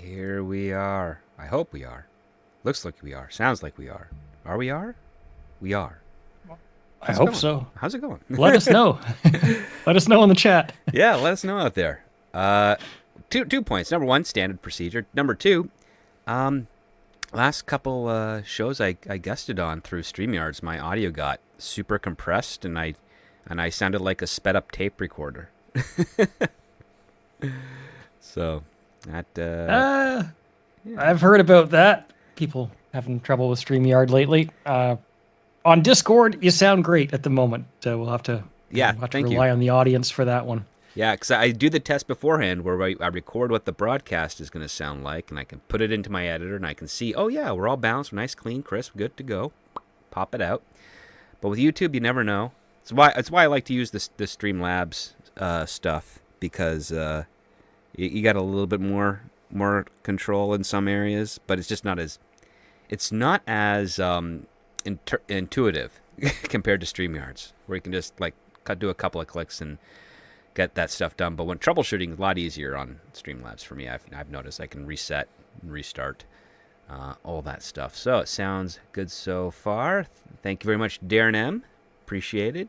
Here we are. I hope we are. Looks like we are. Sounds like we are. Are we are? We are. I How's it hope going? so. How's it going? Let us know. Let us know in the chat. Yeah, let us know out there. Two points. Number one, standard procedure. Number two, last couple shows I guested on through StreamYards, my audio got super compressed, and I sounded like a sped up tape recorder. So that yeah. I've heard about that. People having trouble with StreamYard lately. On Discord, you sound great at the moment. We'll have to Thank you. rely on the audience for that one. Yeah, because I do the test beforehand where I record what the broadcast is going to sound like, and I can put it into my editor, and I can see, oh yeah, we're all balanced, nice, clean, crisp, good to go. Pop it out. But with YouTube, you never know. It's why I like to use the Streamlabs stuff, because you got a little bit more control in some areas, but it's just not as intuitive compared to StreamYards, where you can just do a couple of clicks and get that stuff done. But when troubleshooting is a lot easier on Streamlabs for me. I've noticed I can reset and restart all that stuff. So it sounds good so far. Thank you very much, Darren M. Appreciate it.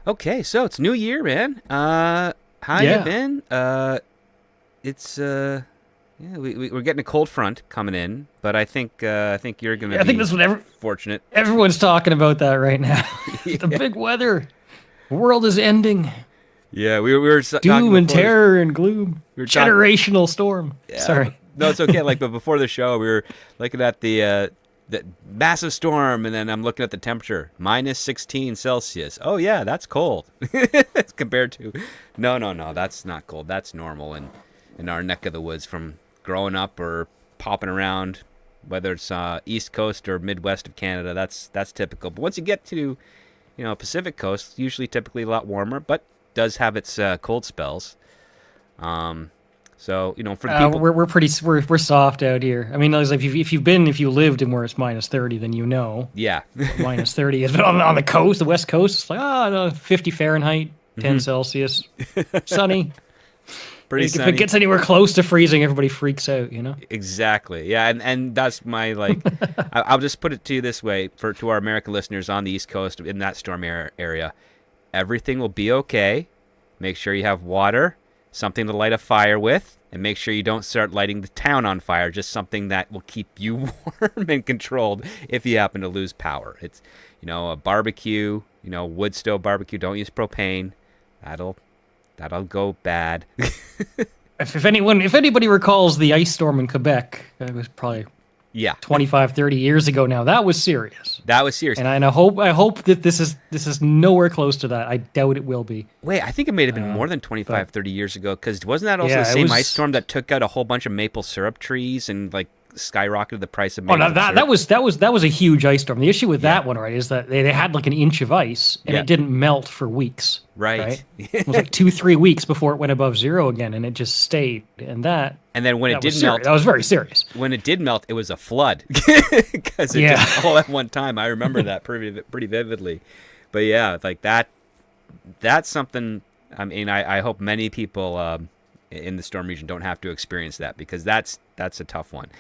Okay, so it's New Year, man. How you been? It's we're getting a cold front coming in, but I think you're gonna. I think that's what fortunate. Everyone's talking about that right now. Yeah. The big weather. The world is ending. Yeah, we were doom and terror and gloom. Generational storm. Yeah. Sorry. No, it's okay. But before the show, we were looking at the massive storm, and then I'm looking at the temperature, -16 Celsius. Oh yeah, that's cold. Compared to, no, that's not cold. That's normal in our neck of the woods from growing up or popping around, whether it's East Coast or Midwest of Canada. That's typical. But once you get to, Pacific Coast, usually typically a lot warmer, but does have its cold spells. So for the people, we're soft out here. I mean, if you lived in where it's -30, then you know. Yeah. -30 is, but on the coast, the West Coast, it's 50 Fahrenheit, 10 Celsius, sunny. Pretty sunny. If it gets anywhere close to freezing, everybody freaks out. Exactly. Yeah, and that's my I'll just put it to you this way to our American listeners on the East Coast in that storm area, everything will be okay. Make sure you have water, something to light a fire with, and make sure you don't start lighting the town on fire. Just something that will keep you warm and controlled if you happen to lose power. It's a barbecue, wood stove barbecue. Don't use propane. That'll go bad. If anybody recalls the ice storm in Quebec, it was probably 25, 30 years ago now. That was serious. And I hope that this is nowhere close to that. I doubt it will be. Wait, I think it may have been more than 25, 30 years ago, because wasn't that also the same ice storm that took out a whole bunch of maple syrup trees and skyrocketed the price of maple syrup? That was a huge ice storm. The issue with that one, right, is that they had an inch of ice and it didn't melt for weeks. Right. It was 2-3 weeks before it went above zero again, and it just stayed. And then when it did melt, that was very serious. When it did melt, it was a flood because it just all at one time. I remember that pretty vividly. But yeah, that's something. I mean, I hope many people in the storm region don't have to experience that, because that's a tough one.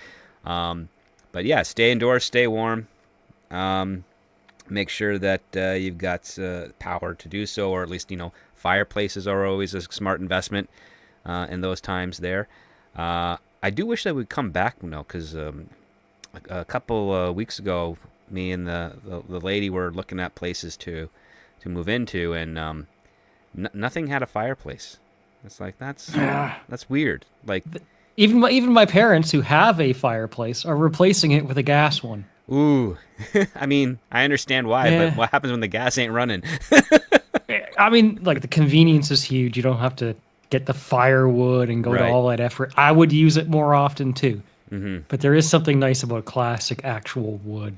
But yeah, stay indoors, stay warm. Make sure that you've got power to do so, or at least fireplaces are always a smart investment in those times there. I do wish that we'd come back, because a couple weeks ago, me and the lady were looking at places to move into, and nothing had a fireplace. It's that's weird. Even my parents, who have a fireplace, are replacing it with a gas one. Ooh, I mean, I understand why, but what happens when the gas ain't running? I mean, the convenience is huge. You don't have to get the firewood and go to all that effort. I would use it more often too. Mm-hmm. But there is something nice about a classic actual wood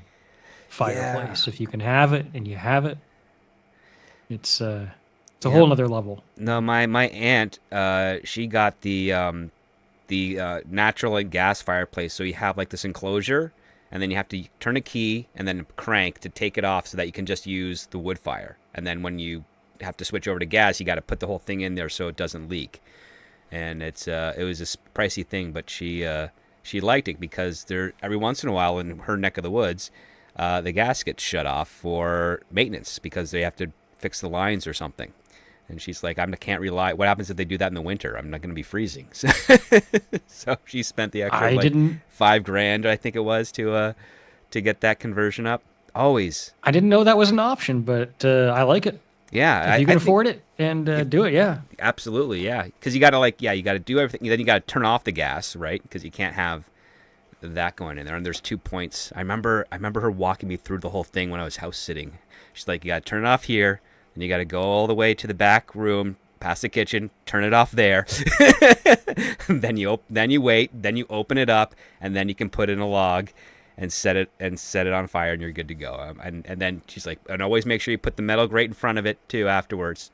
fireplace. If you can have it and you have it, it's a whole nother level. No, my aunt, she got the natural and gas fireplace. So you have this enclosure, and then you have to turn a key and then crank to take it off so that you can just use the wood fire. And then when you have to switch over to gas, you got to put the whole thing in there so it doesn't leak. and it was a pricey thing, but she liked it because there every once in a while in her neck of the woods, the gas gets shut off for maintenance because they have to fix the lines or something. And she's like, can't rely. What happens if they do that in the winter? I'm not going to be freezing. So she spent the extra $5,000, I think it was, to get that conversion up. Always. I didn't know that was an option, but I like it. Yeah, if you can afford it and do it, yeah. Absolutely, yeah. Because you got to you got to do everything. Then you got to turn off the gas, right? Because you can't have that going in there. And there's 2 points. I remember her walking me through the whole thing when I was house sitting. She's like, you got to turn it off here. And you got to go all the way to the back room, past the kitchen, turn it off there. then you wait, then you open it up, and then you can put in a log and set it on fire, and you're good to go. And then she's like, and always make sure you put the metal grate in front of it too afterwards.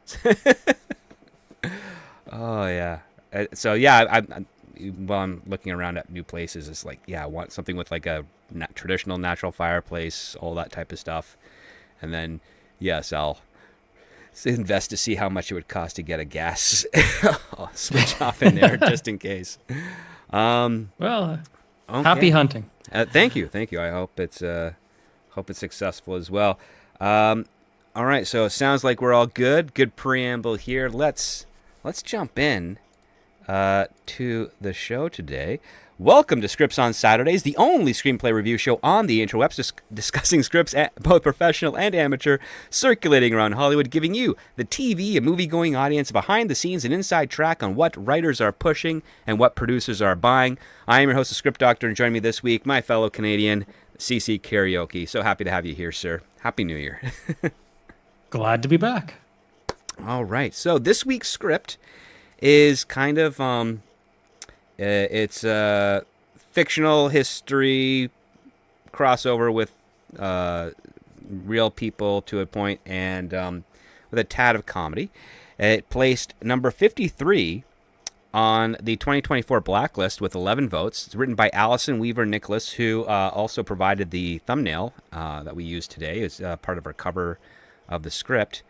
Oh yeah. So yeah, while I'm looking around at new places, it's like, yeah, I want something with like a traditional natural fireplace, all that type of stuff, and then yes, I'll invest to see how much it would cost to get a gas I'll switch off in there just in case. Okay. Happy hunting. Thank you. I hope it's successful as well. All right, so it sounds like we're all good. Good preamble here. Let's jump in to the show today. Welcome to Scripts on Saturdays, the only screenplay review show on the interwebs, discussing scripts, both professional and amateur, circulating around Hollywood, giving you, the TV and movie-going audience, behind the scenes and inside track on what writers are pushing and what producers are buying. I am your host, the Script Doctor, and joining me this week, my fellow Canadian, CC Karaoke. So happy to have you here, sir. Happy New Year. Glad to be back. All right, so this week's script is kind of... it's a fictional history crossover with real people to a point, and with a tad of comedy. It placed number 53 on the 2024 Blacklist with 11 votes. It's written by Alyson Weaver-Nicholas, who also provided the thumbnail that we use today as part of our cover of the script.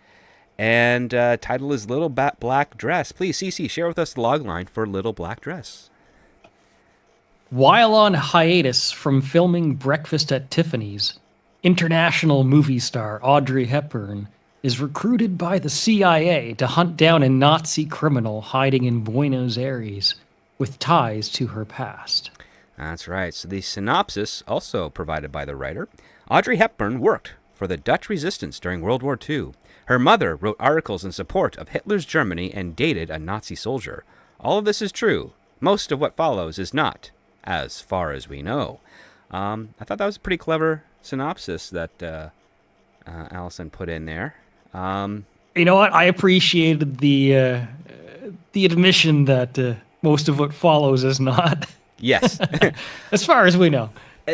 And title is Little Black Dress. Please, CC, share with us the logline for Little Black Dress. While on hiatus from filming Breakfast at Tiffany's, international movie star Audrey Hepburn is recruited by the CIA to hunt down a Nazi criminal hiding in Buenos Aires with ties to her past. That's right. So the synopsis, also provided by the writer. Audrey Hepburn worked for the Dutch resistance during World War II. Her mother wrote articles in support of Hitler's Germany and dated a Nazi soldier. All of this is true. Most of what follows is not, as far as we know. I thought that was a pretty clever synopsis that Alyson put in there. You know what? I appreciated the admission that most of what follows is not. Yes. As far as we know.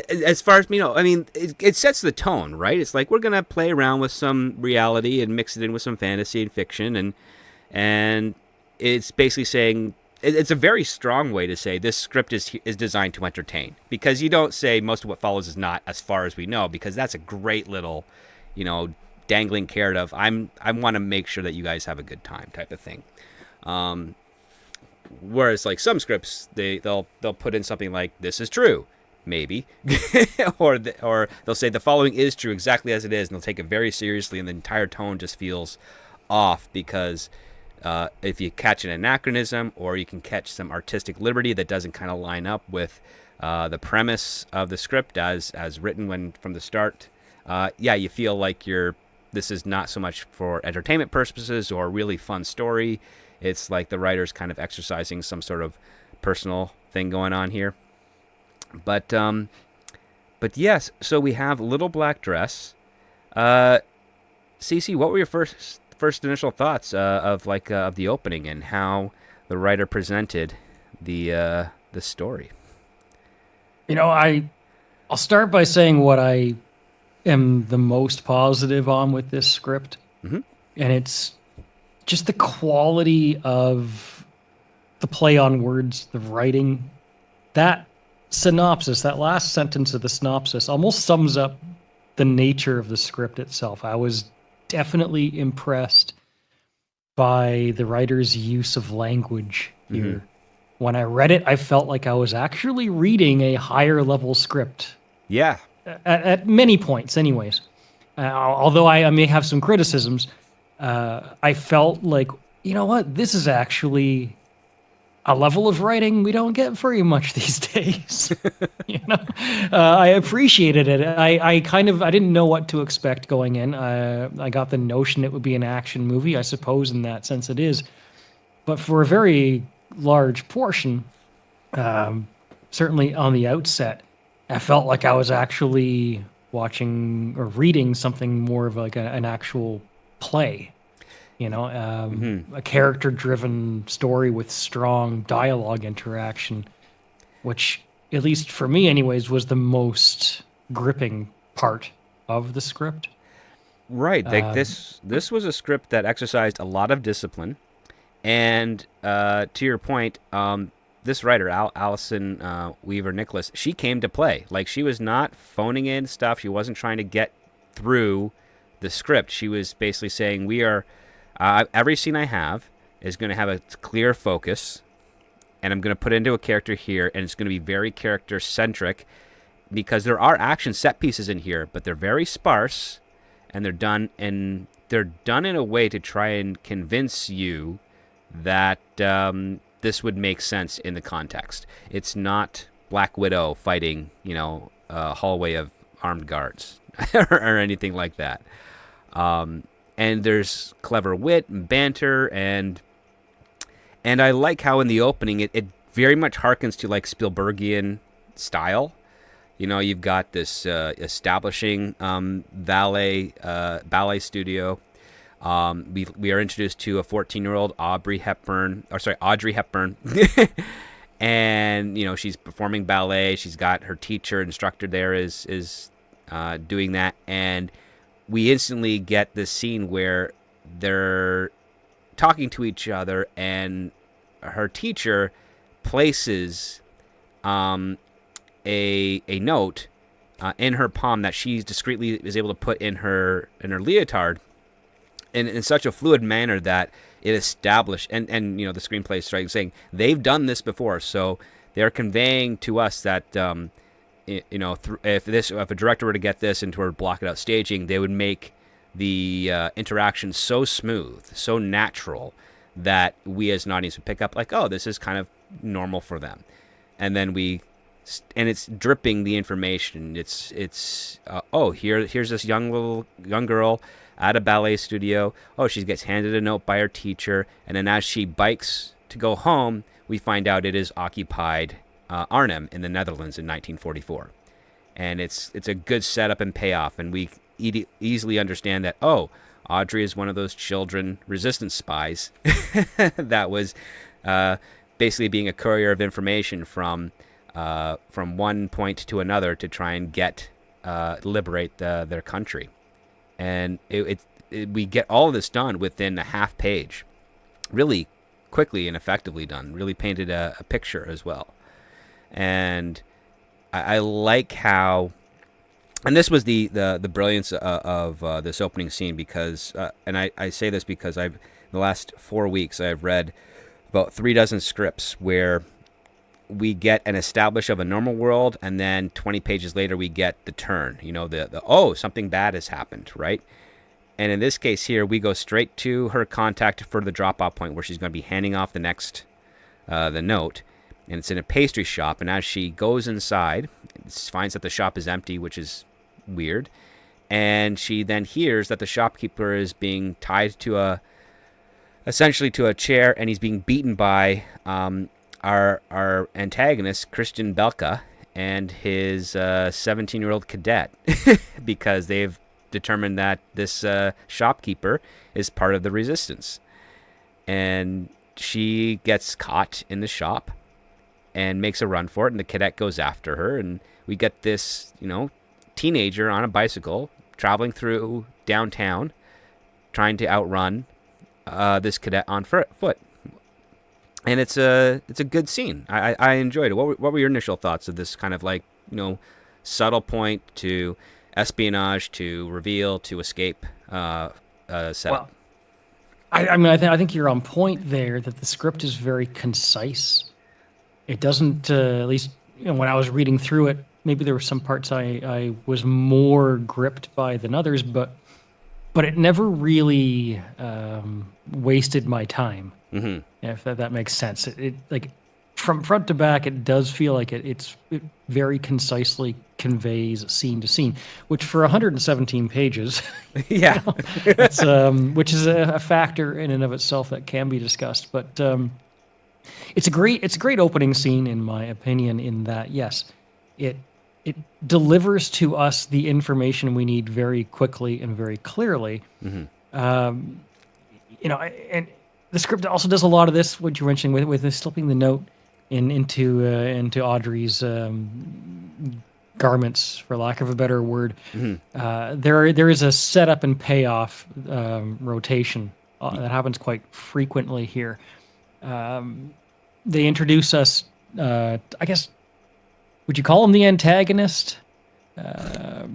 As far as we know, I mean, it sets the tone, right? It's like we're going to play around with some reality and mix it in with some fantasy and fiction, and it's basically saying, it's a very strong way to say this script is designed to entertain, because you don't say most of what follows is not, as far as we know, because that's a great little, dangling carrot of I want to make sure that you guys have a good time type of thing. Whereas like some scripts, they'll put in something like, this is true, maybe, or they'll say the following is true exactly as it is, and they'll take it very seriously, and the entire tone just feels off because if you catch an anachronism, or you can catch some artistic liberty that doesn't kind of line up with the premise of the script as written from the start, you feel like this is not so much for entertainment purposes or a really fun story. It's like the writer's kind of exercising some sort of personal thing going on here. But yes, so we have Little Black Dress. Cece, what were your first initial thoughts of the opening and how the writer presented the story? I'll start by saying what I am the most positive on with this script, and it's just the quality of the play on words, the writing. That synopsis, that last sentence of the synopsis, almost sums up the nature of the script itself. I was definitely impressed by the writer's use of language here. Mm-hmm. When I read it, I felt like I was actually reading a higher level script Yeah. at many points, anyways. Although I may have some criticisms, I felt like, you know what, this is actually a level of writing we don't get very much these days. I appreciated it. I didn't know what to expect going in. I got the notion it would be an action movie. I suppose in that sense it is, but for a very large portion, certainly on the outset, I felt like I was actually watching or reading something more of like an actual play. A character-driven story with strong dialogue interaction, which, at least for me anyways, was the most gripping part of the script. Right. Like this was a script that exercised a lot of discipline. And to your point, this writer, Alyson Weaver Nicholas, she came to play. Like, she was not phoning in stuff. She wasn't trying to get through the script. She was basically saying, every scene I have is going to have a clear focus, and I'm going to put it into a character here, and it's going to be very character-centric, because there are action set pieces in here, but they're very sparse, and they're done in a way to try and convince you that this would make sense in the context. It's not Black Widow fighting, a hallway of armed guards or anything like that. And there's clever wit and banter, and I like how in the opening it very much harkens to like Spielbergian style. You've got this establishing ballet studio. We are introduced to a 14-year-old Audrey Hepburn, and she's performing ballet. She's got her instructor there is doing that, and we instantly get this scene where they're talking to each other, and her teacher places a note in her palm that she discreetly is able to put in her leotard in such a fluid manner that it established, and the screenplay is saying they've done this before, so they're conveying to us that if a director were to get this and were to block it out staging, they would make the interaction so smooth, so natural, that we as an audience would pick up like, oh, this is kind of normal for them. And then and it's dripping the information. It's here's this young girl at a ballet studio. Oh, she gets handed a note by her teacher, and then as she bikes to go home, we find out it is occupied Arnhem in the Netherlands in 1944. And it's a good setup and payoff, and we easily understand that, Audrey is one of those children resistance spies that was basically being a courier of information from one point to another to try and liberate their country. And we get all of this done within a half page, really quickly and effectively done, really painted a picture as well. And I like how, and this was the brilliance of this opening scene, because, and I say this because in the last 4 weeks I've read about 36 scripts where we get an establish of a normal world, and then 20 pages later we get the turn, something bad has happened, right? And in this case here, we go straight to her contact for the drop-off point where she's going to be handing off the note. And it's in a pastry shop, and as she goes inside, finds that the shop is empty, which is weird. And she then hears that the shopkeeper is being tied to essentially to a chair, and he's being beaten by our antagonist, Christian Belka, and his 17-year-old cadet, because they've determined that this shopkeeper is part of the resistance. And she gets caught in the shop and makes a run for it, and the cadet goes after her, and we get this, teenager on a bicycle traveling through downtown, trying to outrun this cadet on foot. And it's a good scene. I enjoyed it. What were your initial thoughts of this kind of like, subtle point to espionage to reveal to escape setup? Well, I think you're on point there. That the script is very concise. It doesn't, at least when I was reading through it, maybe there were some parts I was more gripped by than others, but it never really wasted my time. Mm-hmm. If that makes sense. It like from front to back, it does feel like it very concisely conveys scene to scene, which for 117 pages, Yeah. it's which is a factor in and of itself that can be discussed. But it's a great opening scene in my opinion. In that, yes, it delivers to us the information we need very quickly and very clearly. Mm-hmm. And the script also does a lot of this. What you're mentioning with slipping the note into Audrey's garments, for lack of a better word. Mm-hmm. There is a setup and payoff rotation that happens quite frequently here. They introduce us, I guess, would you call him the antagonist? I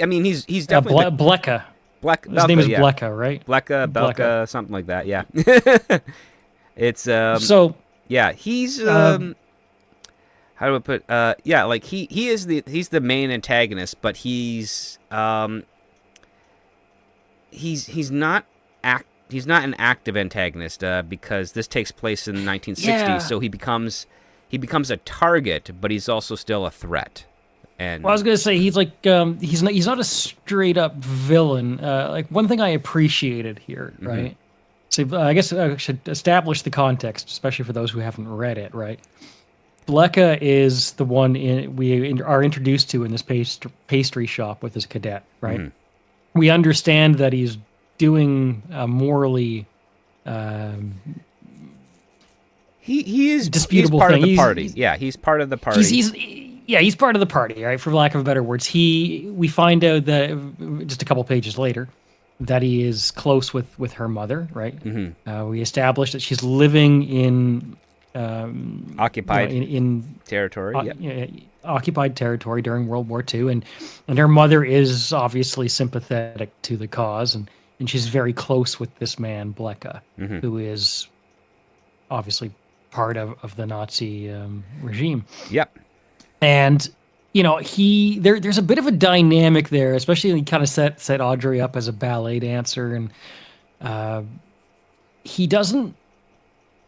mean, he's definitely Blecka. His name is Blecka, right? Belka, something like that. Yeah. It's yeah, he's how do I put yeah, like he's the main antagonist, but he's not an active antagonist because this takes place in the 1960s, Yeah. so he becomes a target, but he's also still a threat. And Well, I was gonna say he's like he's not a straight up villain. Like one thing I appreciated here, right? So I guess I should establish the context, especially for those who haven't read it, right? Blecka is the one we are introduced to in this pastry shop with his cadet, right? Mm-hmm. We understand that he's doing morally he is disputable he's part thing. of the party. He's part of the party. He's part of the party, right? For lack of better words, we find out that just a couple pages later that he is close with her mother, right? Mm-hmm. We establish that she's living in Occupied in territory. Occupied territory during World War II, and her mother is obviously sympathetic to the cause, and she's very close with this man Blecka, Mm-hmm. who is obviously part of the Nazi regime. Yep. And there's a bit of a dynamic there, especially when he kind of set Audrey up as a ballet dancer, and he doesn't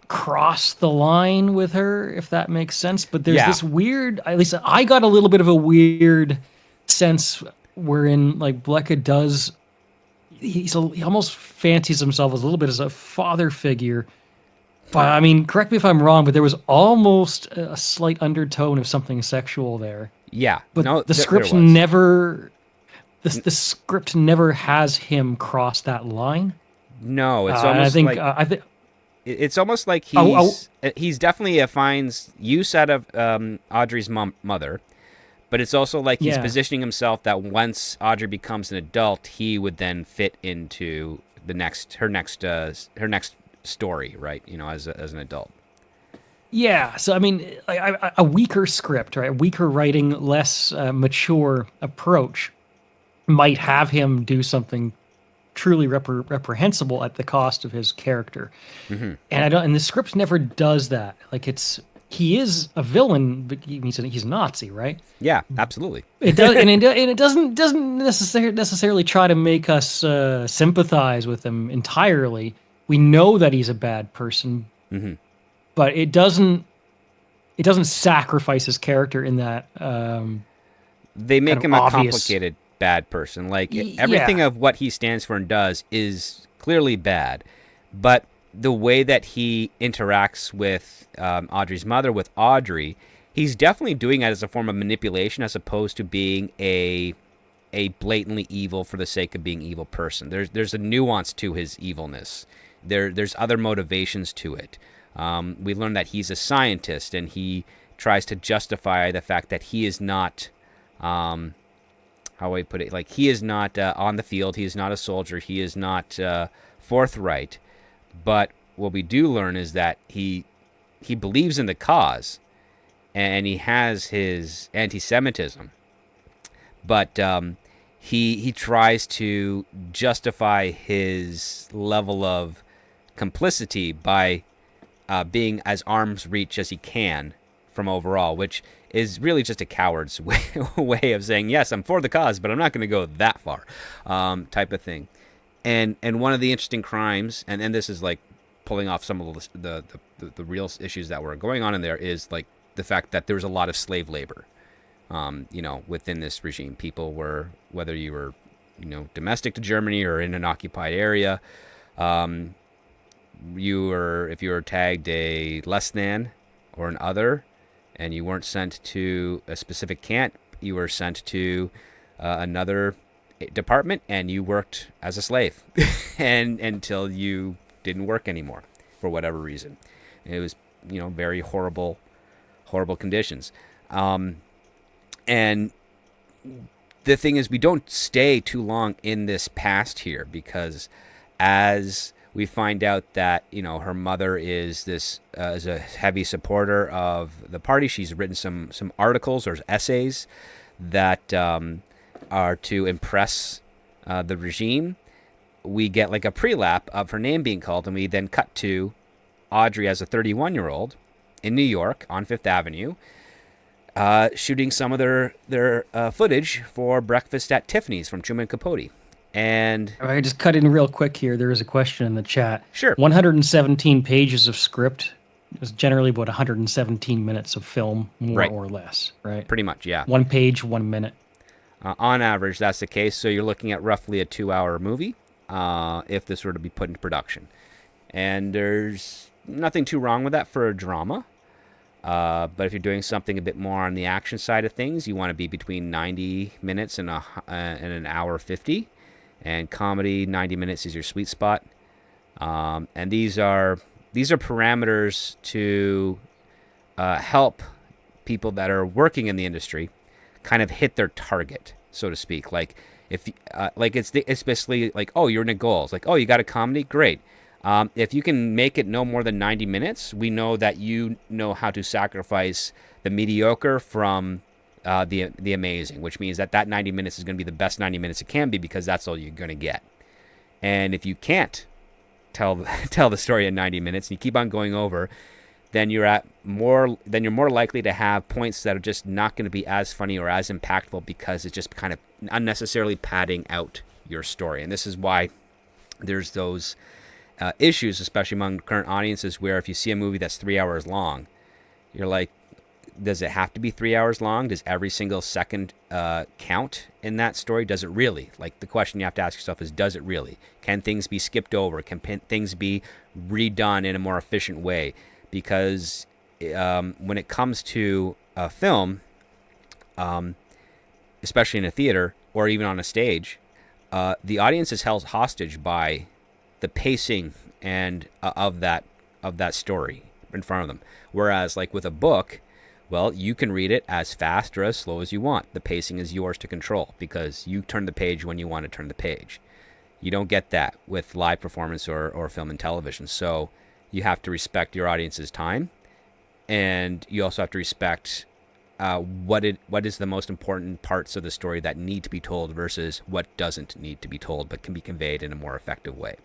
cross the line with her, if that makes sense. But there's this weird, at least I got a little bit of a weird sense wherein like Blecka does, he almost fancies himself as a little bit as a father figure. But I mean, correct me if I'm wrong, but there was almost a slight undertone of something sexual there. Yeah. But no, the script there was. never, the script never has him cross that line. No, it's almost like it's almost like he's definitely finds use out of Audrey's mother, but it's also like he's positioning himself that once Audrey becomes an adult, he would then fit into her next story, right? As an adult. Yeah, so I mean, a weaker script, right? A weaker writing, less mature approach might have him do something truly reprehensible at the cost of his character. Mm-hmm. And the script never does that. Like he is a villain, but he's a Nazi, right? Yeah, absolutely. It does, and it doesn't necessarily try to make us sympathize with him entirely. We know that he's a bad person, mm-hmm. but it doesn't sacrifice his character in that. They make him obvious, a complicated bad person. Like everything of what he stands for and does is clearly bad, but the way that he interacts with Audrey's mother, with Audrey, he's definitely doing it as a form of manipulation as opposed to being a blatantly evil for the sake of being evil person. There's a nuance to his evilness. There's other motivations to it. We learn that he's a scientist, and he tries to justify the fact that he is not, how do I put it? Like, he is not on the field. He is not a soldier. He is not forthright. But what we do learn is that he believes in the cause, and he has his anti-Semitism. But he tries to justify his level of complicity by being as arm's reach as he can from overall, which is really just a coward's way of saying, yes, I'm for the cause, but I'm not going to go that far, type of thing. And one of the interesting crimes, and this is like pulling off some of the real issues that were going on in there, is like the fact that there was a lot of slave labor, within this regime. People were, whether you were, domestic to Germany or in an occupied area, if you were tagged a less than or an other, and you weren't sent to a specific camp, you were sent to another department, and you worked as a slave, and until you didn't work anymore for whatever reason. It was, very horrible conditions. And the thing is, we don't stay too long in this past here, because as we find out that, her mother is is a heavy supporter of the party. She's written some articles or essays that are to impress the regime. We get like a pre-lap of her name being called, and we then cut to Audrey as a 31-year-old in New York on Fifth Avenue, shooting some of their footage for Breakfast at Tiffany's from Truman Capote. And I just cut in real quick here. There is a question in the chat. Sure. 117 pages of script is generally about 117 minutes of film, more Right. or less, right? Pretty much, yeah. 1 page, 1 minute. On average, that's the case. So you're looking at roughly a 2-hour movie if this were to be put into production. And there's nothing too wrong with that for a drama. But if you're doing something a bit more on the action side of things, you want to be between 90 minutes and an hour 50. And comedy, 90 minutes is your sweet spot. And these are parameters to help people that are working in the industry kind of hit their target, so to speak. Like if it's basically like, oh, you're in a goal. It's like, oh, you got a comedy, great. If you can make it no more than 90 minutes, we know that you know how to sacrifice the mediocre from the amazing, which means that 90 minutes is going to be the best 90 minutes it can be, because that's all you're going to get. And if you can't tell the story in 90 minutes and you keep on going over, then you're more likely to have points that are just not going to be as funny or as impactful, because it's just kind of unnecessarily padding out your story. And this is why there's those issues, especially among current audiences, where if you see a movie that's 3 hours long, you're like, does it have to be 3 hours long? Does every single second count in that story? Does it really? Like, the question you have to ask yourself is, does it really? Can things be skipped over? Can things be redone in a more efficient way? Because when it comes to a film, especially in a theater or even on a stage, the audience is held hostage by the pacing and of that story in front of them. Whereas, like with a book, well, you can read it as fast or as slow as you want. The pacing is yours to control, because you turn the page when you want to turn the page. You don't get that with live performance or film and television. So you have to respect your audience's time, and you also have to respect what is the most important parts of the story that need to be told versus what doesn't need to be told but can be conveyed in a more effective way.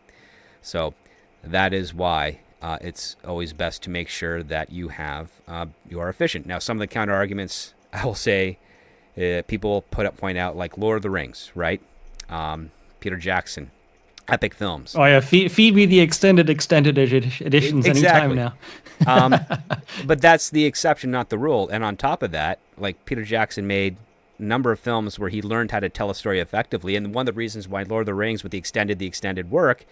So that is why it's always best to make sure that you are efficient. Now, some of the counter arguments, I will say, people point out, like Lord of the Rings, right? Peter Jackson, epic films. Oh yeah, feed me the extended editions Exactly. anytime now. But that's the exception, not the rule. And on top of that, like, Peter Jackson made a number of films where he learned how to tell a story effectively. And one of the reasons why Lord of the Rings with the extended work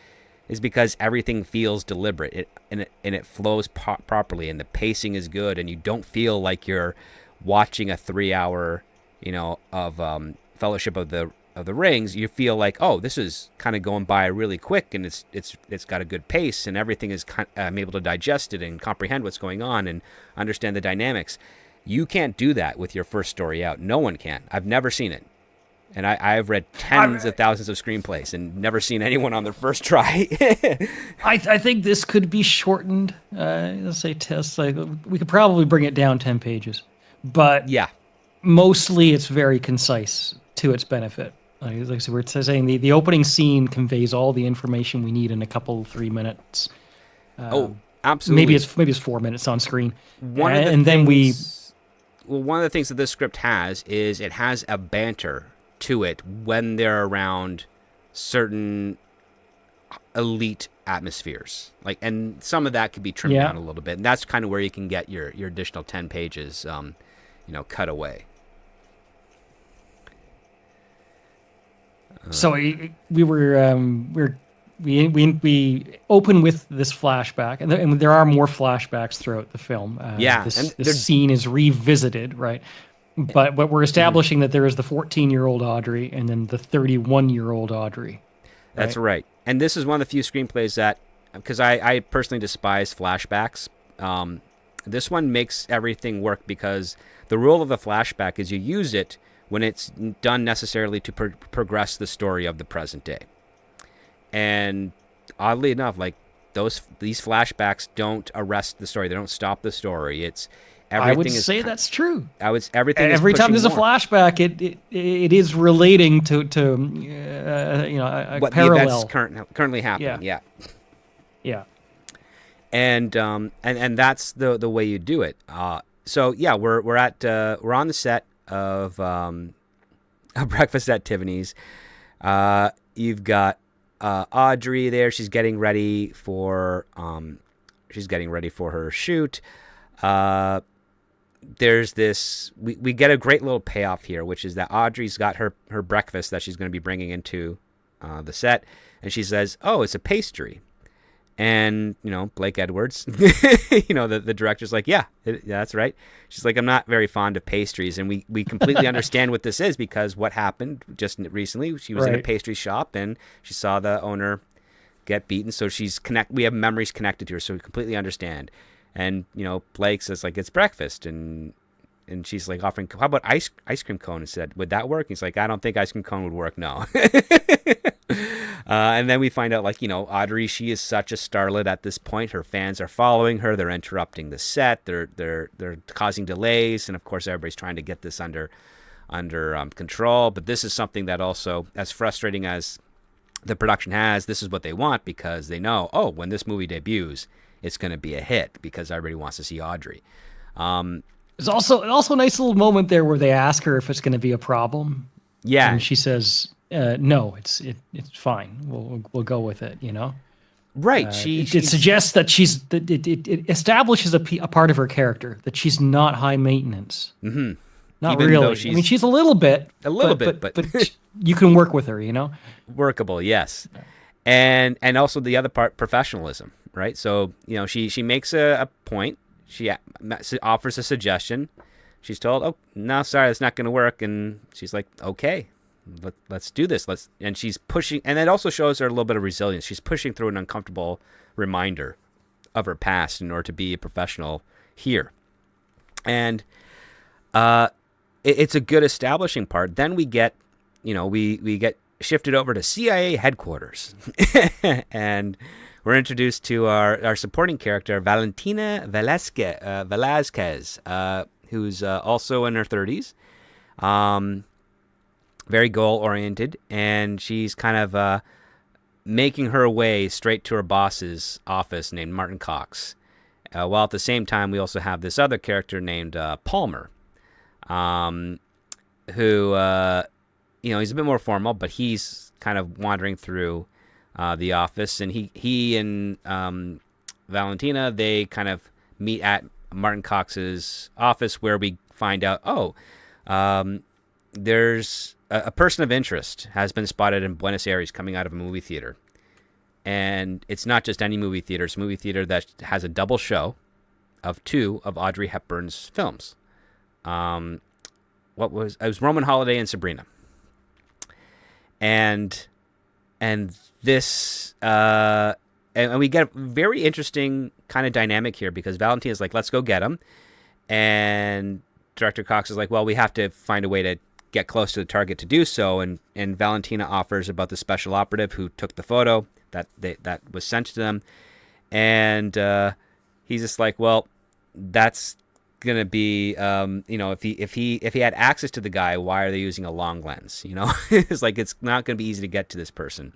is because everything feels deliberate, and it flows properly, and the pacing is good, and you don't feel like you're watching a 3-hour, of Fellowship of the Rings. You feel like, oh, this is kind of going by really quick, and it's got a good pace, and everything is I'm able to digest it and comprehend what's going on and understand the dynamics. You can't do that with your first story out. No one can. I've never seen it. And I've read tens of thousands of screenplays and never seen anyone on their first try. I think this could be shortened. Let's say tests. Like, we could probably bring it down 10 pages, but yeah, mostly it's very concise to its benefit. Like I said, we're saying the opening scene conveys all the information we need in a couple 3 minutes. Absolutely. Maybe it's 4 minutes on screen. One of the things that this script has is it has a banter to it when they're around certain elite atmospheres, and some of that could be trimmed down a little bit, and that's kind of where you can get your additional 10 pages cut away. So we open with this flashback, and there are more flashbacks throughout the film. This scene is revisited, right? But we're establishing that there is the 14-year-old Audrey and then the 31-year-old Audrey. That's right. And this is one of the few screenplays that, because I personally despise flashbacks, this one makes everything work, because the role of the flashback is you use it when it's done necessarily to progress the story of the present day. And oddly enough, these flashbacks don't arrest the story. They don't stop the story. I would say that's true. Every time there's a flashback, it is relating to what parallel. the events currently happening. Yeah. And that's the way you do it. We're on the set of Breakfast at Tiffany's. You've got Audrey there. She's getting ready for her shoot. There's this. We get a great little payoff here, which is that Audrey's got her breakfast that she's going to be bringing into the set, and she says, "Oh, it's a pastry." And, Blake Edwards, the director's like, yeah, that's right. She's like, I'm not very fond of pastries. And we completely understand what this is, because what happened just recently, she was in a pastry shop and she saw the owner get beaten. So we have memories connected to her. So we completely understand. And, Blake says, it's breakfast. And she's like offering, how about ice cream cone instead? Would that work? He's like, I don't think ice cream cone would work. No. And then we find out, Audrey, she is such a starlet at this point. Her fans are following her. They're interrupting the set. They're causing delays. And of course, everybody's trying to get this under control. But this is something that also, as frustrating as the production has, this is what they want, because they know, when this movie debuts, it's going to be a hit because everybody wants to see Audrey. There's also a nice little moment there where they ask her if it's going to be a problem. Yeah. And she says, no, it's fine. We'll go with it, Right. It suggests that it establishes a part of her character, that she's not high maintenance. Mm-hmm. Not even really. She's a little bit. But you can work with her, Workable, yes. And also the other part, professionalism, right? So, she makes a point. She offers a suggestion. She's told, "Oh, no, sorry, that's not going to work." And she's like, "Okay, let's do this." And she's pushing, and it also shows her a little bit of resilience. She's pushing through an uncomfortable reminder of her past in order to be a professional here. And it's a good establishing part. Then we get, we get shifted over to CIA headquarters, and we're introduced to our supporting character, Valentina Velazquez, who's also in her 30s, very goal-oriented, and she's kind of making her way straight to her boss's office named Martin Cox. While at the same time, we also have this other character named Palmer, who, he's a bit more formal, but he's kind of wandering through the office, and he and Valentina, they kind of meet at Martin Cox's office, where we find out, there's a person of interest has been spotted in Buenos Aires coming out of a movie theater. And it's not just any movie theater. It's a movie theater that has a double show of 2 of Audrey Hepburn's films. It was Roman Holiday and Sabrina. And this, and we get a very interesting kind of dynamic here, because Valentina's like, let's go get him. And Director Cox is like, well, we have to find a way to get close to the target to do so. And Valentina offers about the special operative who took the photo that was sent to them. And he's just like, well, that's gonna be, if he had access to the guy, why are they using a long lens? It's like it's not gonna be easy to get to this person.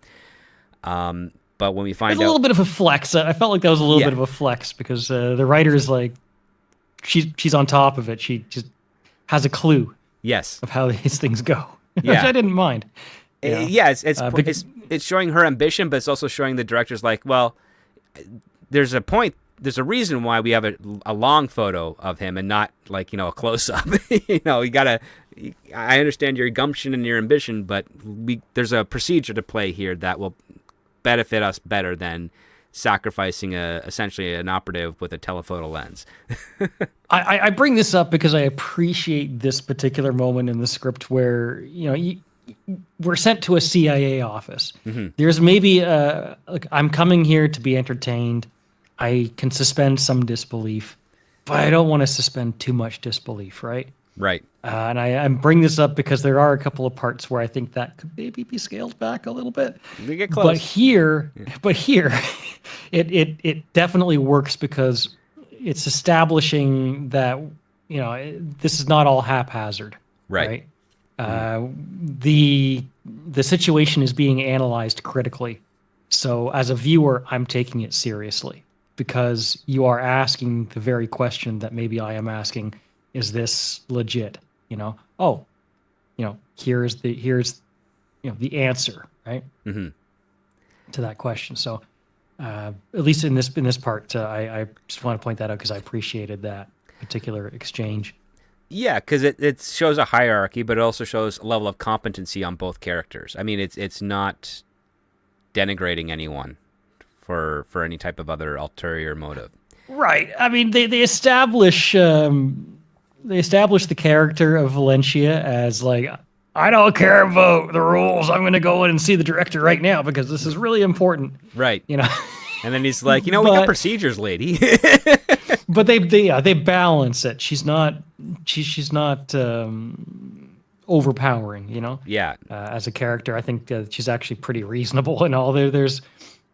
But when we find It's a little bit of a flex. I felt like that was a little bit of a flex because the writer is like, she's on top of it. She just has a clue. Yes. Of how these things go. Yeah. Which I didn't mind. Yeah, it's showing her ambition, but it's also showing the director's like, well, there's a reason why we have a long photo of him and not like, a close up. You gotta. I understand your gumption and your ambition, but there's a procedure to play here that will benefit us better than sacrificing essentially an operative with a telephoto lens. I bring this up because I appreciate this particular moment in the script where we're sent to a CIA office. Mm-hmm. There's maybe I'm coming here to be entertained. I can suspend some disbelief, but I don't want to suspend too much disbelief, right? Right. And I bring this up because there are a couple of parts where I think that could maybe be scaled back a little bit. We get close. But here, it definitely works because it's establishing that this is not all haphazard. Right. The situation is being analyzed critically. So as a viewer, I'm taking it seriously because you are asking the very question that maybe I am asking. Is this legit? Here's the answer, right? Mm-hmm. To that question. So, at least in this part, I just want to point that out because I appreciated that particular exchange. Yeah, because it shows a hierarchy, but it also shows a level of competency on both characters. I mean, it's not denigrating anyone for any type of other ulterior motive. Right. I mean, they establish. They established the character of Valencia as like, I don't care about the rules. I'm going to go in and see the director right now because this is really important. Right. And then he's like, we got procedures, lady. But they balance it. She's not overpowering. Yeah. As a character, I think she's actually pretty reasonable and all. There's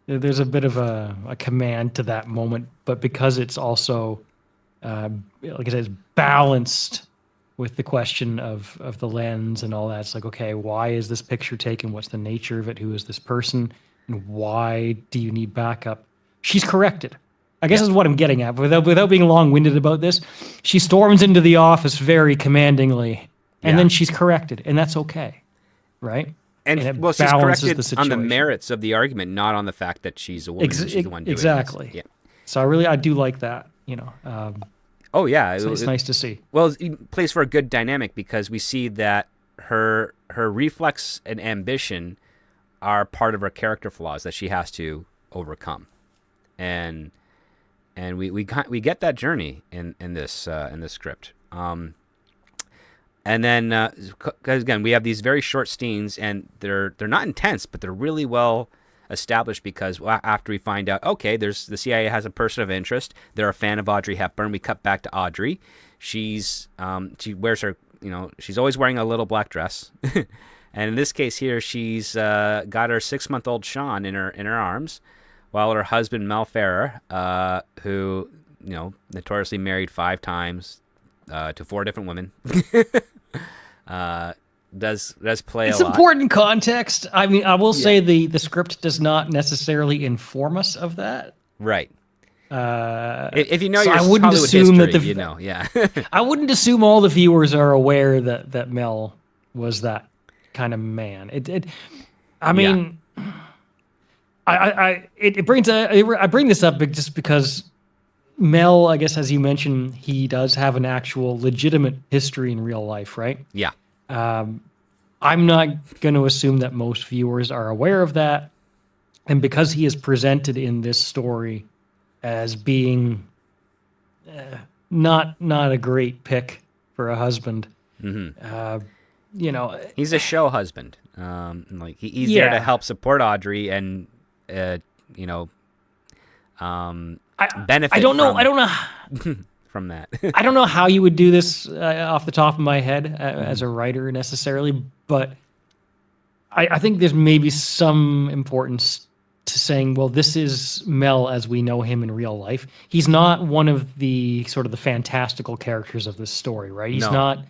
a bit of a command to that moment, but because it's also like I said, it's balanced with the question of the lens and all that. It's like, okay, why is this picture taken? What's the nature of it? Who is this person? And why do you need backup? She's corrected. I guess is what I'm getting at. Without being long-winded about this, she storms into the office very commandingly, and then she's corrected, and that's okay, right? And she's corrected on the merits of the argument, not on the fact that she's a woman. She's the one doing exactly. This. Yeah. So I do like that. Oh yeah, so it's nice to see. Well, it plays for a good dynamic because we see that her reflex and ambition are part of her character flaws that she has to overcome, and we get that journey in this script. And then because again we have these very short scenes and they're not intense, but they're really well established because after we find out, okay, the CIA has a person of interest. They're a fan of Audrey Hepburn. We cut back to Audrey. She wears her, she's always wearing a little black dress. And in this case here, she's got her 6-month-old Sean in her arms, while her husband Mel Ferrer, who notoriously married 5 times to 4 different women, does play a lot. It's important context. I mean, I will say the script does not necessarily inform us of that. Right. If you know so your I wouldn't Hollywood assume history, that I wouldn't assume all the viewers are aware that Mel was that kind of man. I mean, I bring this up just because Mel, I guess, as you mentioned, he does have an actual legitimate history in real life, right? Yeah. I'm not going to assume that most viewers are aware of that. And because he is presented in this story as being not a great pick for a husband, he's a show husband. He's there to help support Audrey and benefit. I don't know. From that. I don't know how you would do this off the top of my head as a writer necessarily, but I think there's maybe some importance to saying, well, this is Mel as we know him in real life. He's not one of the sort of the fantastical characters of this story, right? He's No.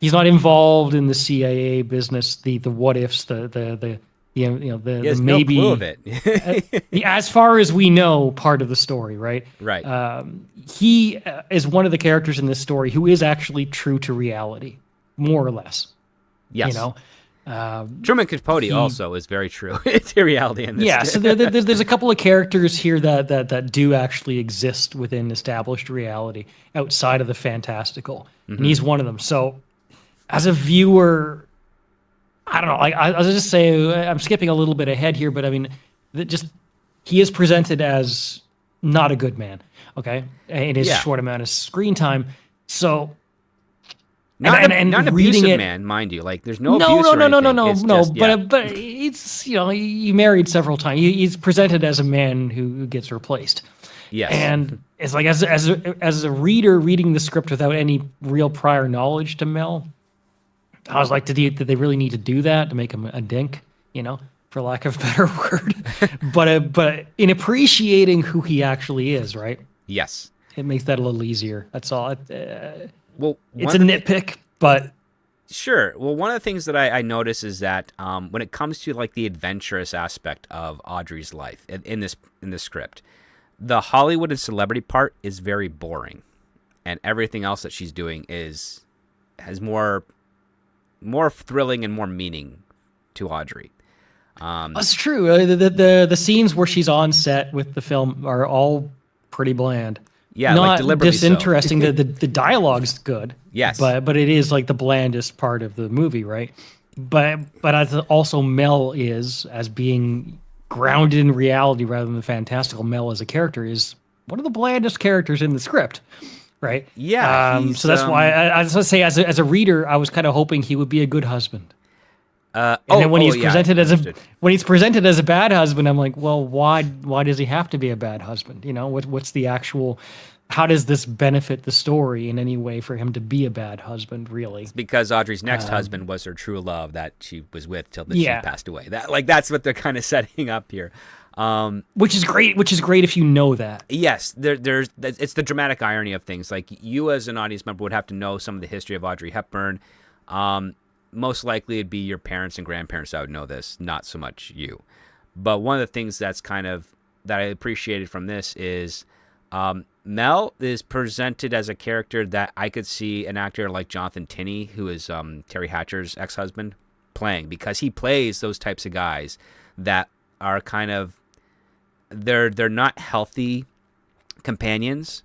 not involved in the CIA business, the what ifs, the He the has maybe, no clue of it. as far as we know, part of the story, right? Right. He is one of the characters in this story who is actually true to reality, more or less. Yes. You know, Truman Capote also is very true to reality in this. yeah. So there's a couple of characters here that do actually exist within established reality outside of the fantastical, and he's one of them. So, as a viewer, I don't know. I'll just say I'm skipping a little bit ahead here, but I mean, he is presented as not a good man. Okay, in his short amount of screen time. So, Not an reading abusive it, man, mind you. Like, there's no abuse or anything. It's no. just, yeah. But it's he married several times. He's presented as a man who gets replaced. Yes. And it's like as a reader reading the script without any real prior knowledge to Mel, I was like, did they really need to do that to make him a dink? You know, for lack of a better word. but in appreciating who he actually is, right? Yes. It makes that a little easier. That's all. Well, it's a nitpick, but sure. Well, one of the things that I notice is that when it comes to like the adventurous aspect of Audrey's life in this script, the Hollywood and celebrity part is very boring, and everything else that she's doing has more thrilling and more meaning to Audrey. That's true. The scenes where she's on set with the film are all pretty bland. Yeah, not like deliberately disinteresting. so. the dialogue's good. Yes, but it is like the blandest part of the movie, right? But as also Mel is, as being grounded in reality rather than the fantastical, Mel as a character is one of the blandest characters in the script, right? Yeah. So that's why I was gonna say, as a reader, I was kind of hoping he would be a good husband. And then when he's presented as a bad husband, I'm like, well, why does he have to be a bad husband? You know, what's the actual? How does this benefit the story in any way for him to be a bad husband? Really, it's because Audrey's next husband was her true love that she was with till she passed away. That's what they're kind of setting up here. Which is great if you know that. Yes, it's the dramatic irony of things. Like, you as an audience member would have to know some of the history of Audrey Hepburn. Most likely it'd be your parents and grandparents that would know this, not so much you. But one of the things that's that I appreciated from this is Mel is presented as a character that I could see an actor like Jonathan Tinney, who is Terry Hatcher's ex-husband, playing, because he plays those types of guys that are kind of they're not healthy companions,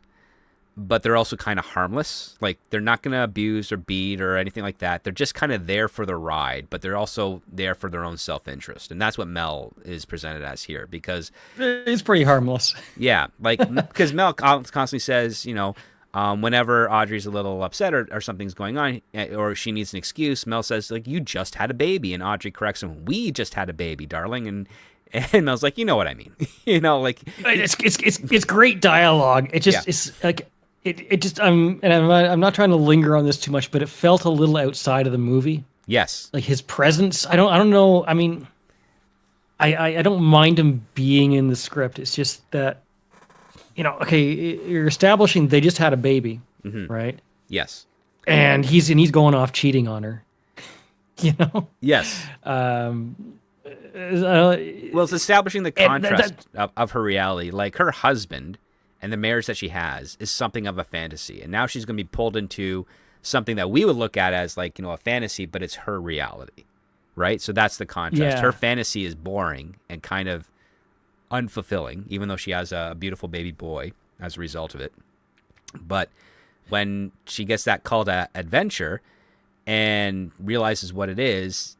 but they're also kind of harmless. Like, they're not going to abuse or beat or anything like that. They're just kind of there for the ride, but they're also there for their own self-interest. And that's what Mel is presented as here, because it's pretty harmless. Yeah, like, because Mel constantly says, whenever Audrey's a little upset or something's going on or she needs an excuse, Mel says, like, you just had a baby. And Audrey corrects him, we just had a baby, darling. And Mel's like, you know what I mean. Like, it's great dialogue. It just it's like it just I'm not trying to linger on this too much, but it felt a little outside of the movie. Yes. Like, his presence, I don't know. I mean, I don't mind him being in the script. It's just that, okay, you're establishing they just had a baby, right? Yes. And he's going off cheating on her. Yes. Well, it's establishing the contrast of her reality. Like, her husband and the marriage that she has is something of a fantasy, and now she's going to be pulled into something that we would look at as, like, a fantasy, but it's her reality, right? So that's the contrast. Yeah. Her fantasy is boring and kind of unfulfilling, even though she has a beautiful baby boy as a result of it. But when she gets that call to adventure and realizes what it is,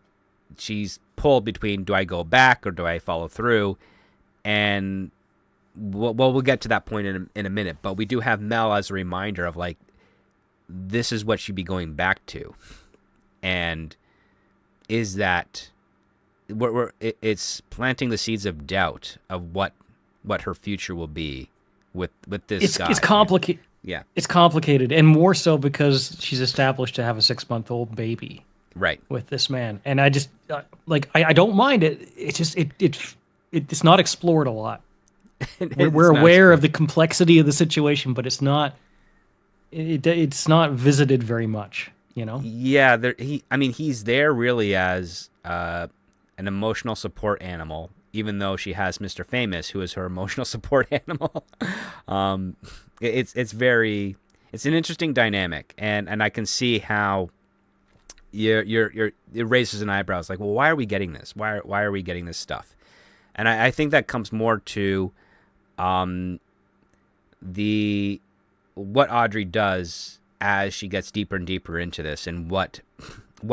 she's pulled between, do I go back or do I follow through? And we'll get to that point in a minute, but we do have Mel as a reminder of, like, this is what she'd be going back to. And is that it's planting the seeds of doubt of what her future will be with this guy. It's complicated. Yeah. It's complicated, and more so because she's established to have a 6-month-old baby. Right. With this man. And I just I don't mind it. It's just it it's not explored a lot. It's We're not aware explored. of the complexity of the situation, but it's not visited very much, you know? Yeah, he's there really as an emotional support animal, even though she has Mr. Famous, who is her emotional support animal. um, it's an interesting dynamic, and I can see how it raises an eyebrow. It's like, well, why are we getting this? Why are we getting this stuff? And I think that comes more to the what Audrey does as she gets deeper and deeper into this, and what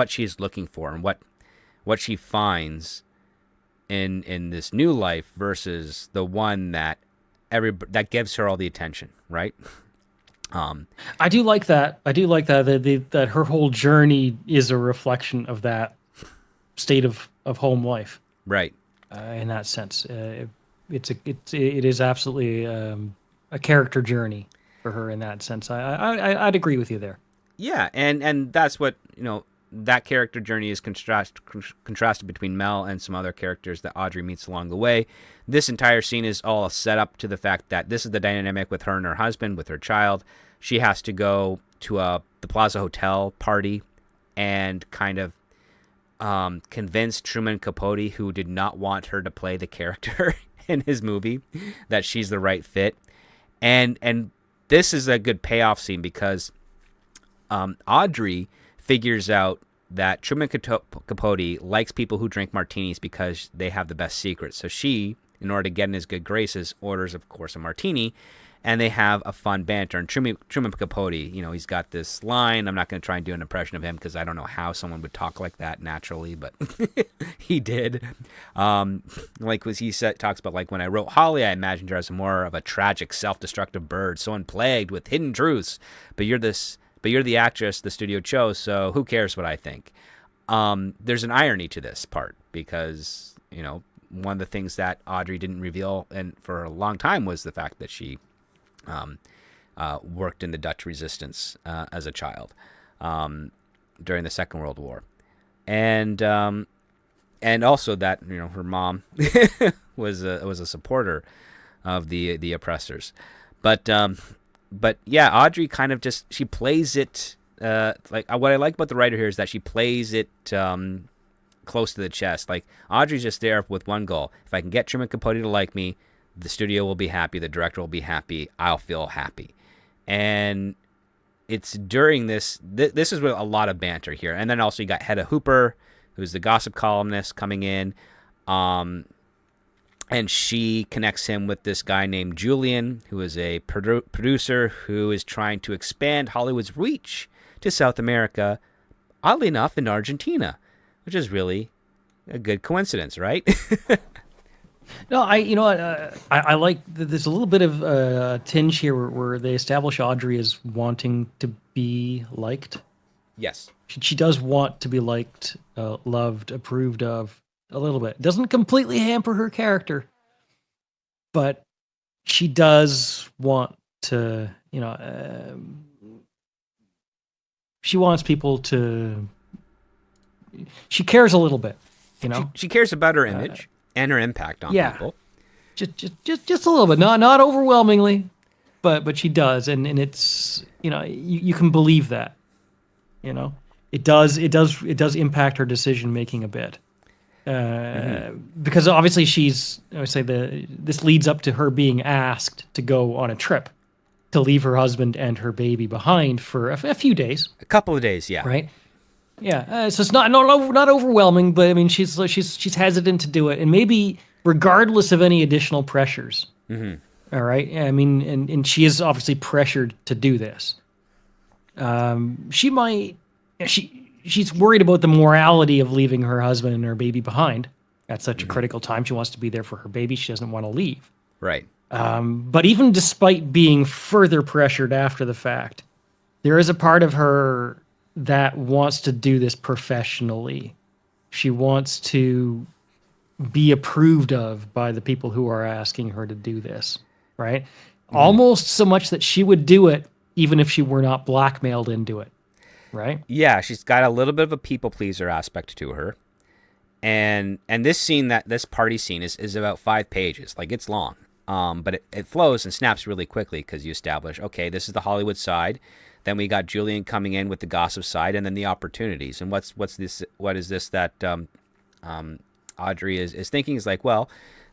she's looking for, and what she finds in this new life versus the one that gives her all the attention, right? I do like that. That her whole journey is a reflection of that state of home life. Right. In that sense, it is absolutely a character journey for her in that sense. I'd agree with you there. Yeah, and that's what, that character journey is contrasted between Mel and some other characters that Audrey meets along the way. This entire scene is all set up to the fact that this is the dynamic with her and her husband, with her child. She has to go to the Plaza Hotel party and kind of convince Truman Capote, who did not want her to play the character in his movie, that she's the right fit. And this is a good payoff scene because Audrey figures out that Truman Capote likes people who drink martinis because they have the best secrets. So she, in order to get in his good graces, orders, of course, a martini, and they have a fun banter. And Truman Capote, he's got this line. I'm not going to try and do an impression of him because I don't know how someone would talk like that naturally, but he did. Talks about, like, when I wrote Holly, I imagined her as more of a tragic, self-destructive bird, so unplagued with hidden truths. But you're the actress the studio chose, so who cares what I think? There's an irony to this part because, one of the things that Audrey didn't reveal and for a long time was the fact that she worked in the Dutch resistance as a child during the Second World War, and also that her mom was a supporter of the oppressors, but yeah, Audrey kind of she plays it like what I like about the writer here is that she plays it close to the chest. Like, Audrey's just there with one goal: if I can get Truman Capote to like me, the studio will be happy, the director will be happy, I'll feel happy. And it's during this is with a lot of banter here. And then also you got Hedda Hooper, who's the gossip columnist, coming in. And she connects him with this guy named Julian, who is a producer who is trying to expand Hollywood's reach to South America, oddly enough, in Argentina, which is really a good coincidence, right? No, I like there's a little bit of a tinge here where they establish Audrey as wanting to be liked. Yes. She does want to be liked, loved, approved of a little bit. Doesn't completely hamper her character, but she does want to, she wants people to, she cares a little bit, She cares about her image and her impact on people. Just a little bit, not overwhelmingly, but she does, and it's you can believe that, it does impact her decision making a bit, because obviously this leads up to her being asked to go on a trip to leave her husband and her baby behind for a few days, a couple of days, yeah, right. Yeah, so it's not overwhelming, but I mean she's hesitant to do it, and maybe regardless of any additional pressures. Mm-hmm. All right, I mean, and she is obviously pressured to do this. She's worried about the morality of leaving her husband and her baby behind at such a critical time. She wants to be there for her baby. She doesn't want to leave. Right. But even despite being further pressured after the fact, there is a part of her that wants to do this professionally. She wants to be approved of by the people who are asking her to do this, right? Almost so much that she would do it even if she were not blackmailed into it, right? Yeah, she's got a little bit of a people pleaser aspect to her. And this party scene is about 5 pages. Like, it's long. But it flows and snaps really quickly because you establish, okay, this is the Hollywood side. Then we got Julian coming in with the gossip side, and then the opportunities. And what is this that Audrey is thinking is like, well,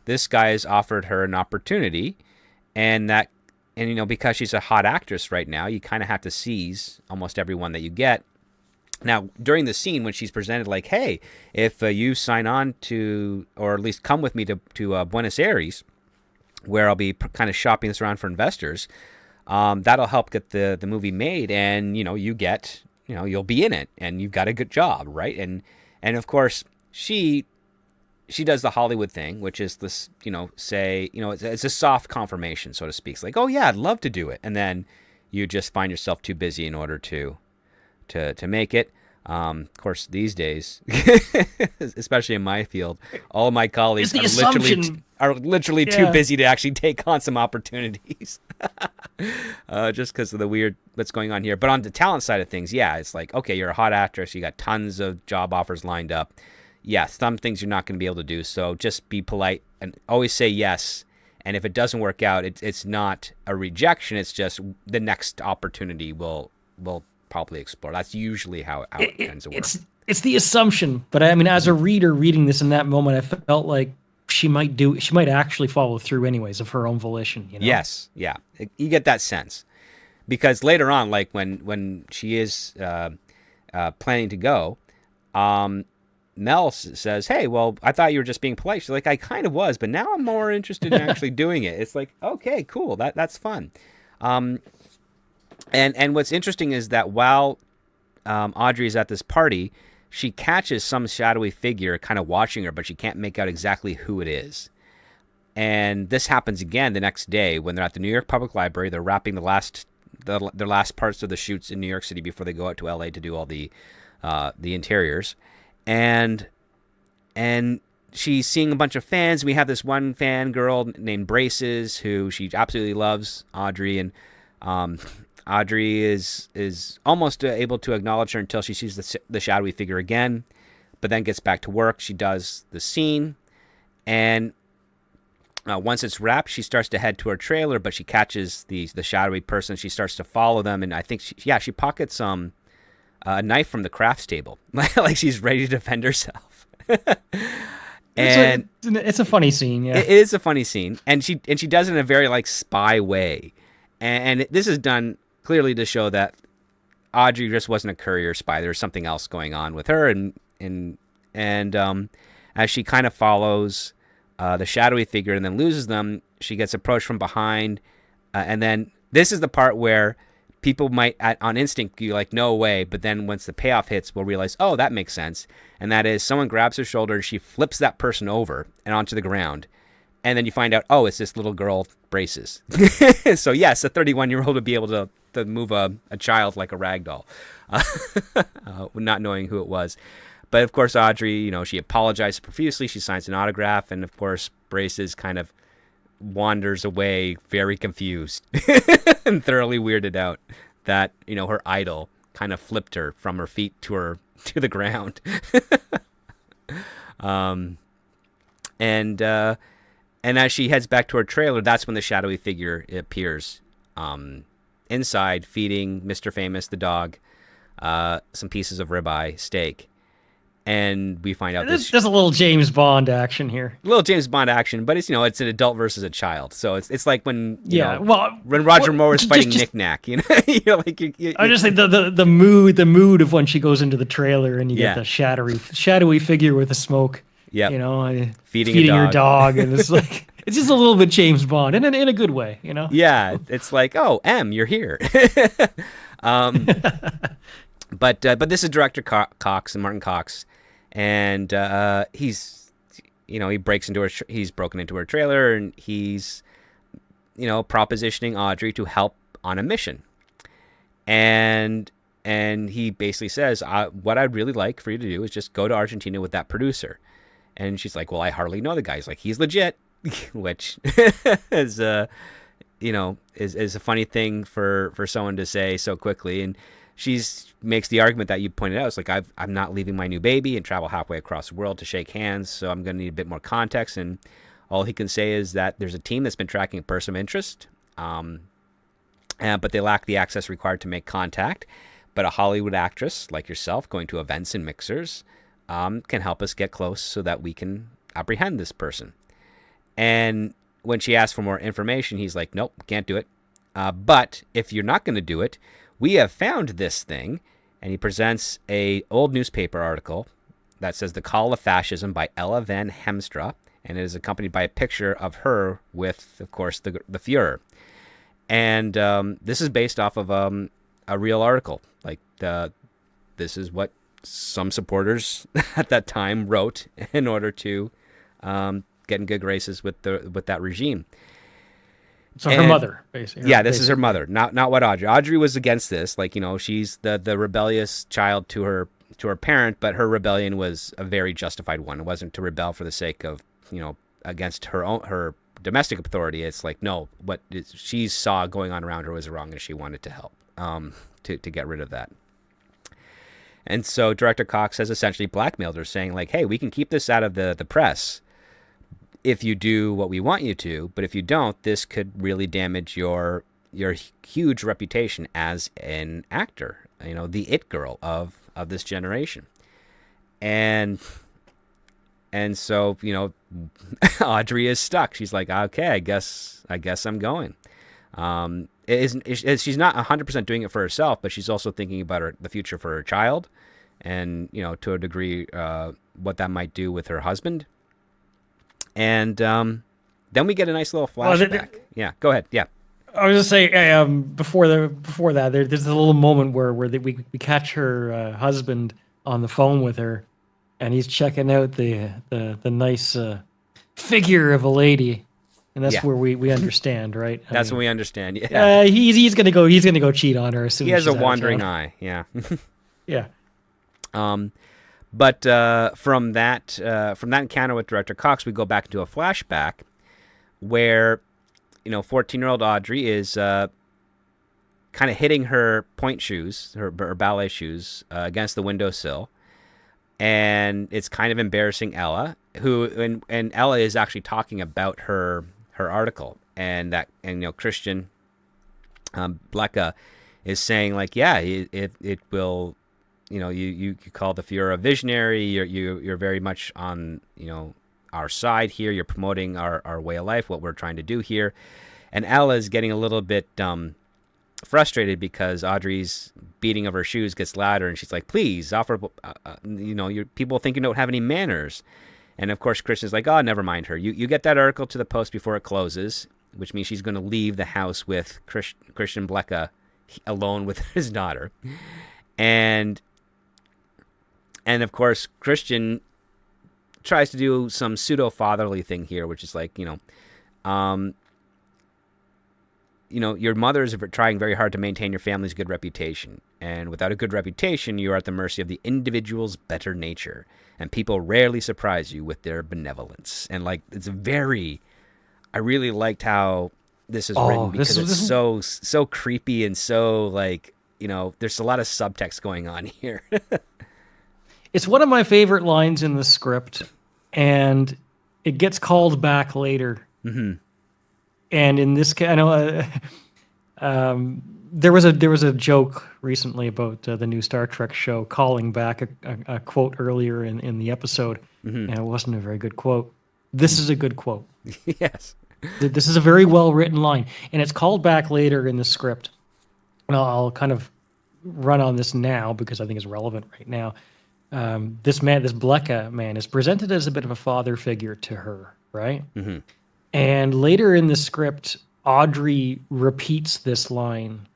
this guy has offered her an opportunity, and because she's a hot actress right now, you kind of have to seize almost everyone that you get. Now, during the scene when she's presented like, hey, if you sign on to, or at least come with me to Buenos Aires, where I'll be kind of shopping this around for investors, that'll help get the movie made, and you get, you'll be in it, and you've got a good job, right? And of course she does the Hollywood thing, which is this, it's a soft confirmation, so to speak. It's like, oh yeah, I'd love to do it, and then you just find yourself too busy in order to make it. Of course, these days, especially in my field, all of my colleagues are literally too busy to actually take on some opportunities, just because of the weird what's going on here. But on the talent side of things, yeah, it's like, okay, you're a hot actress, you got tons of job offers lined up. Yeah, some things you're not going to be able to do, so just be polite and always say yes. And if it doesn't work out, it's not a rejection. It's just the next opportunity will probably explore. That's usually how it tends to work. It's the assumption, but I mean, as a reader reading this in that moment, I felt like she might actually follow through anyways of her own volition. Yes, yeah, you get that sense, because later on, like when she is planning to go, Mel says, "Hey, well, I thought you were just being polite." She's like, "I kind of was, but now I'm more interested in actually doing it." It's like, okay, cool, that's fun. And what's interesting is that while Audrey is at this party, she catches some shadowy figure kind of watching her, but she can't make out exactly who it is. And this happens again the next day when they're at the New York Public Library. They're wrapping their last parts of the shoots in New York City before they go out to LA to do all the interiors. And she's seeing a bunch of fans. We have this one fan girl named Braces who she absolutely loves Audrey, and Audrey is almost able to acknowledge her until she sees the shadowy figure again, but then gets back to work. She does the scene, and once it's wrapped, she starts to head to her trailer, but she catches the shadowy person. She starts to follow them, and I think she pockets a knife from the crafts table, like she's ready to defend herself. And it's a funny scene. Yeah, it is a funny scene, and she does it in a very like spy way, and this is done clearly to show that Audrey just wasn't a courier spy. There's something else going on with her, and as she kind of follows the shadowy figure and then loses them, she gets approached from behind, and then this is the part where people might, on instinct, be like, no way, but then once the payoff hits, we'll realize, oh, that makes sense, and that is someone grabs her shoulder and she flips that person over and onto the ground, and then you find out, oh, it's this little girl, Braces. So yes, a 31-year-old would be able to move a child like a rag doll, not knowing who it was. But of course, Audrey, she apologizes profusely. She signs an autograph, and of course, Braces kind of wanders away, very confused and thoroughly weirded out that her idol kind of flipped her from her feet to the ground. And as she heads back to her trailer, that's when the shadowy figure appears inside, feeding Mr. Famous, the dog, some pieces of ribeye steak. And we find out there's a little James Bond action here. A little James Bond action, but it's it's an adult versus a child. So it's like when when Roger Moore is fighting Knick Knack, I just think the mood of when she goes into the trailer and you get the shadowy figure with the smoke. Yeah, feeding her dog, and it's like it's just a little bit James Bond in a good way, Yeah, it's like, oh, M, you're here. But this is director Cox and Martin Cox, and he's he's broken into her trailer, and he's propositioning Audrey to help on a mission, and he basically says, what I'd really like for you to do is just go to Argentina with that producer. And she's like, well, I hardly know the guy. He's like, he's legit, which is a funny thing for someone to say so quickly. And she's makes the argument that you pointed out. It's like I'm not leaving my new baby and travel halfway across the world to shake hands, so I'm going to need a bit more context. And all he can say is that there's a team that's been tracking a person of interest, but they lack the access required to make contact. But a Hollywood actress like yourself going to events and mixers can help us get close so that we can apprehend this person. And when she asks for more information, he's like, nope, can't do it. But if you're not going to do it, we have found this thing. And he presents a old newspaper article that says The Call of Fascism by Ella Van Hemstra. And it is accompanied by a picture of her with, of course, the Fuhrer. And this is based off of a real article. Like, this is what some supporters at that time wrote in order to get in good graces with that regime. So her mother, basically. Yeah, this is her mother, not what Audrey. Audrey was against this. Like, she's the rebellious child to her parent, but her rebellion was a very justified one. It wasn't to rebel for the sake of, against her domestic authority. It's like, no, what she saw going on around her was wrong, and she wanted to help to get rid of that. And so Director Cox has essentially blackmailed her, saying like, hey, we can keep this out of the press if you do what we want you to, but if you don't, this could really damage your huge reputation as an actor, the it girl of this generation. And so, Audrey is stuck. She's like, okay, I guess I'm going. She's not 100% doing it for herself, but she's also thinking about the future for her child, and to a degree, what that might do with her husband. And then we get a nice little flashback. Yeah, go ahead. Yeah, I was just saying before that, there's a little moment where we catch her husband on the phone with her, and he's checking out the nice figure of a lady. And that's where we understand, right? That's when we understand. Yeah, he's gonna go cheat on her as soon as he has a wandering eye. Yeah, yeah. But from that encounter with Director Cox, we go back into a flashback where 14-year-old Audrey is kind of hitting her pointe shoes, her ballet shoes, against the windowsill, and it's kind of embarrassing Ella, and Ella is actually talking about her article, and Christian Blecka is saying like, yeah, it will, you call the Fuhrer a visionary. You're very much on our side here. You're promoting our way of life, what we're trying to do here. And Ella is getting a little bit frustrated because Audrey's beating of her shoes gets louder, and she's like, please offer, your people think you don't have any manners. And of course, Christian's like, oh, never mind her. You get that article to the post before it closes, which means she's going to leave the house with Christian Blecka alone with his daughter. And of course, Christian tries to do some pseudo-fatherly thing here, which is like, your mother is trying very hard to maintain your family's good reputation. And without a good reputation, you are at the mercy of the individual's better nature. And people rarely surprise you with their benevolence. And like, I really liked how this is written, because it's so creepy and so like, there's a lot of subtext going on here. It's one of my favorite lines in the script, and it gets called back later. Mm-hmm. And in this case, I know there was a joke recently about the new Star Trek show calling back a quote earlier in the episode, and it wasn't a very good quote. This is a good quote. Yes. This is a very well written line, and it's called back later in the script. And I'll kind of run on this now because I think it's relevant right now. This Blecka man, is presented as a bit of a father figure to her, right? Mm-hmm. And later in the script, Audrey repeats this line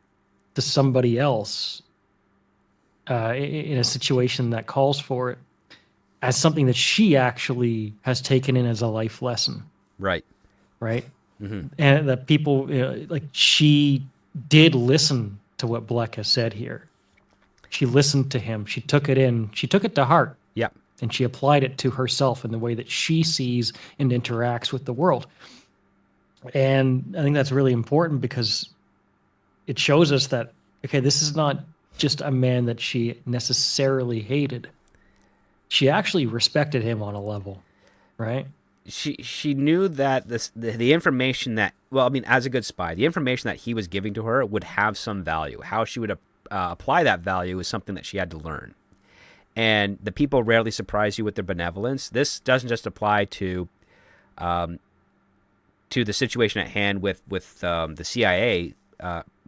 to somebody else in a situation that calls for it, as something that she actually has taken in as a life lesson. Right. Right? Mm-hmm. And that people, like, she did listen to what Blecka said here. She listened to him. She took it in. She took it to heart. Yeah. And she applied it to herself in the way that she sees and interacts with the world. And I think that's really important because it shows us that, okay, this is not just a man that she necessarily hated. She actually respected him on a level, right? She knew that the information that, well, I mean, as a good spy, the information that he was giving to her would have some value. How she would apply that value is something that she had to learn. And the people rarely surprise you with their benevolence. This doesn't just apply to the situation at hand with the CIA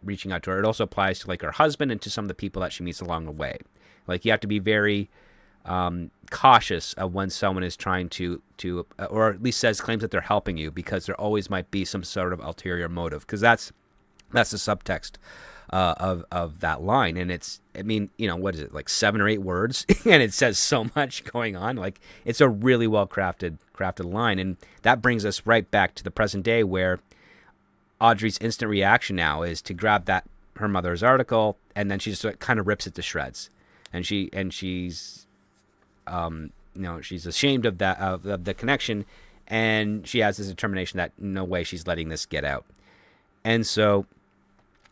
reaching out to her. It also applies to like her husband and to some of the people that she meets along the way. Like, you have to be very cautious of when someone is trying to or at least claims that they're helping you, because there always might be some sort of ulterior motive, because that's the subtext of that line. And it's, I mean, you know, what is it, like 7 or 8 words, and it says so much going on. Like, it's a really well crafted line. And that brings us right back to the present day, where Audrey's instant reaction now is to grab her mother's article, and then she just kind of rips it to shreds. And she's she's ashamed of that, of the connection, and she has this determination that no way she's letting this get out. And so,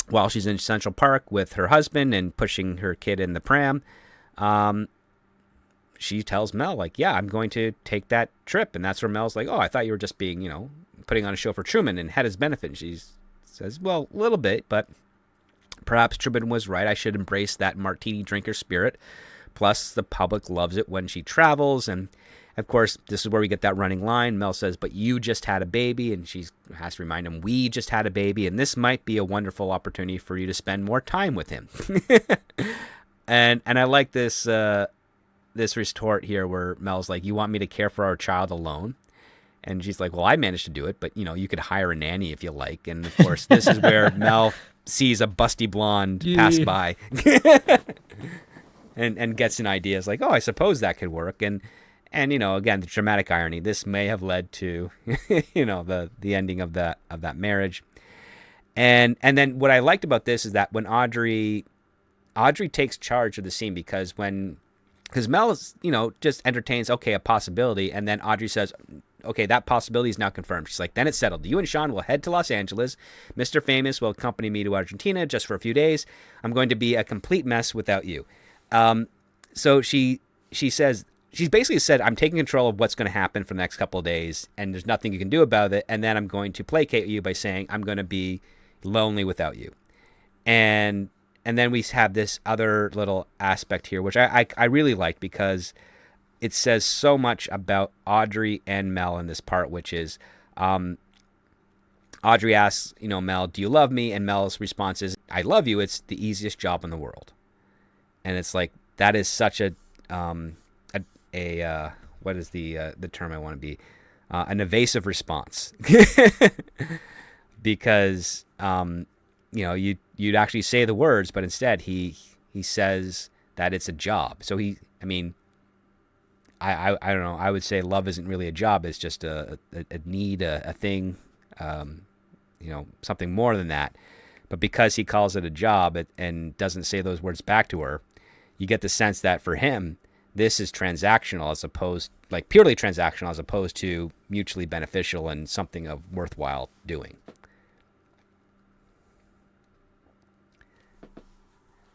while she's in Central Park with her husband and pushing her kid in the pram, she tells Mel, like, yeah, I'm going to take that trip. And that's where Mel's like, oh, I thought you were just being, putting on a show for Truman and had his benefit. And she says, well, a little bit, but perhaps Truman was right. I should embrace that martini drinker spirit. Plus, the public loves it when she travels. And, of course, this is where we get that running line. Mel says, but you just had a baby. And she has to remind him, we just had a baby. And this might be a wonderful opportunity for you to spend more time with him. and I like this retort here where Mel's like, you want me to care for our child alone? And she's like, well, I managed to do it, but, you could hire a nanny if you like. And, of course, this is where Mel sees a busty blonde pass by and gets an idea. It's like, oh, I suppose that could work. And again, the dramatic irony, this may have led to, the ending of that marriage. And then what I liked about this is that when Audrey takes charge of the scene, because Mel is, just entertains, okay, a possibility. And then Audrey says, okay, that possibility is now confirmed. She's like, then it's settled. You and Sean will head to Los Angeles. Mr. Famous will accompany me to Argentina just for a few days. I'm going to be a complete mess without you. So she says, she's basically said, I'm taking control of what's going to happen for the next couple of days, and there's nothing you can do about it. And then I'm going to placate you by saying, I'm going to be lonely without you. And then we have this other little aspect here, which I really like, because it says so much about Audrey and Mel in this part, which is Audrey asks, Mel, do you love me? And Mel's response is, I love you. It's the easiest job in the world. And it's like, that is such what is the term I want to be? An evasive response. Because, you'd actually say the words, but instead he says that it's a job. So I don't know. I would say love isn't really a job. It's just a need, a thing, something more than that. But because he calls it a job and doesn't say those words back to her, you get the sense that for him, this is transactional, purely transactional, as opposed to mutually beneficial and something of worthwhile doing.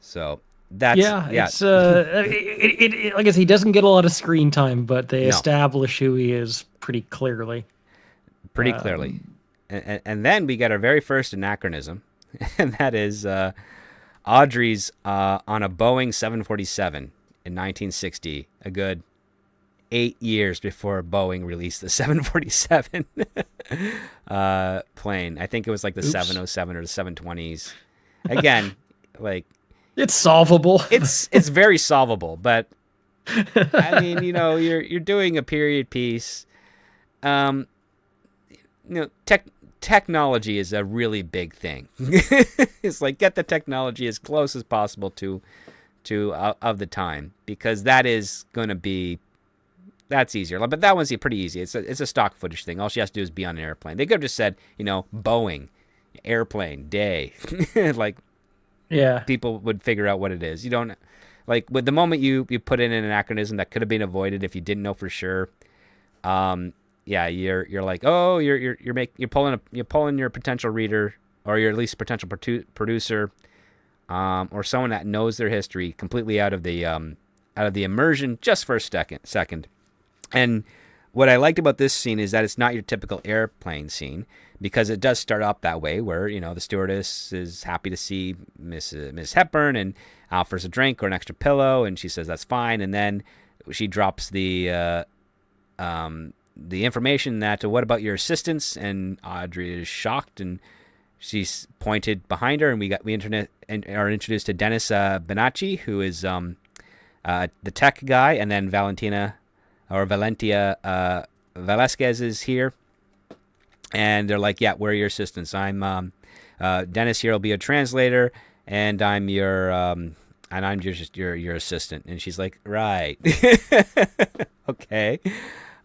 So that's it's I guess he doesn't get a lot of screen time, but they establish who he is pretty clearly. And then we get our very first anachronism, and that is Audrey's on a Boeing 747 in 1960, a good 8 years before Boeing released the 747 plane. I think it was like the 707 or the 720s. Again, like, it's solvable. It's very solvable, but I mean, you're doing a period piece. Technology is a really big thing. It's like, get the technology as close as possible to of the time, because that is going to be, that's easier. But that one's pretty easy. It's a stock footage thing. All she has to do is be on an airplane. They could have just said, Boeing, airplane, day. Like, yeah, people would figure out what it is. You don't, like, with the moment you put in an anachronism that could have been avoided if you didn't know for sure. You're like, oh, you're pulling your potential reader, or your at least potential producer or someone that knows their history completely out of the immersion just for a second. And what I liked about this scene is that it's not your typical airplane scene, because it does start up that way, where the stewardess is happy to see Miss Hepburn and offers a drink or an extra pillow, and she says that's fine, and then she drops the information that what about your assistants, and Audrey is shocked, and she's pointed behind her, and we are introduced to Dennis Benacci, who is the tech guy, and then Valentia Velasquez is here, and they're like, yeah, we're your assistants. I'm Dennis here will be a translator, and I'm just your assistant. And she's like, right. Okay.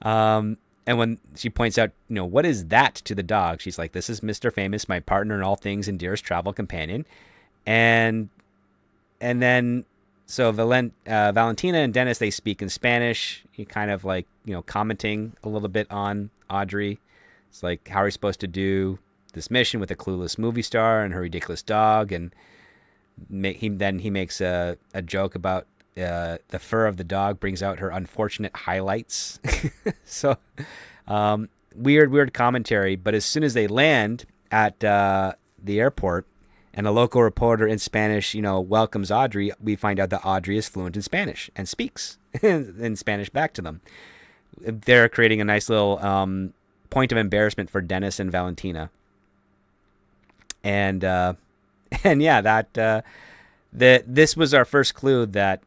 And when she points out, what is that to the dog? She's like, this is Mr. Famous, my partner in all things and dearest travel companion. And then, so Valentina and Dennis, they speak in Spanish. He kind of like, commenting a little bit on Audrey. It's like, how are we supposed to do this mission with a clueless movie star and her ridiculous dog? And he makes a joke about the fur of the dog brings out her unfortunate highlights. So weird commentary. But as soon as they land at the airport and a local reporter in Spanish, welcomes Audrey, we find out that Audrey is fluent in Spanish and speaks in Spanish back to them. They're creating a nice little point of embarrassment for Dennis and Valentina. And yeah, this was our first clue that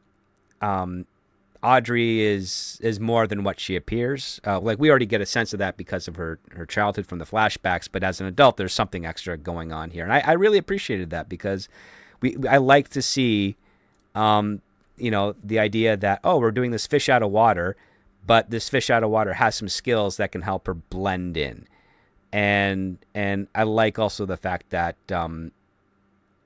Audrey is more than what she appears. Like, we already get a sense of that because of her childhood from the flashbacks, but as an adult, there's something extra going on here. And I really appreciated that, because I like to see, the idea that, we're doing this fish out of water, but this fish out of water has some skills that can help her blend in. And I like also the fact that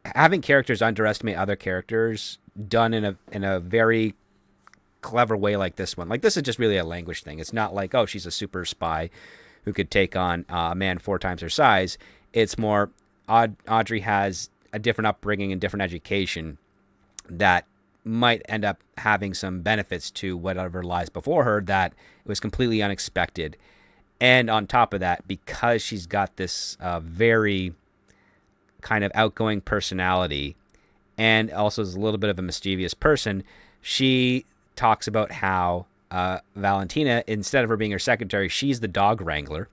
having characters underestimate other characters done in a very clever way like this one. Like, this is just really a language thing. It's not like, she's a super spy who could take on a man 4 times her size. It's more Audrey has a different upbringing and different education that might end up having some benefits to whatever lies before her that was completely unexpected. And on top of that, because she's got this very kind of outgoing personality and also is a little bit of a mischievous person, she talks about how Valentina, instead of her being her secretary, she's the dog wrangler.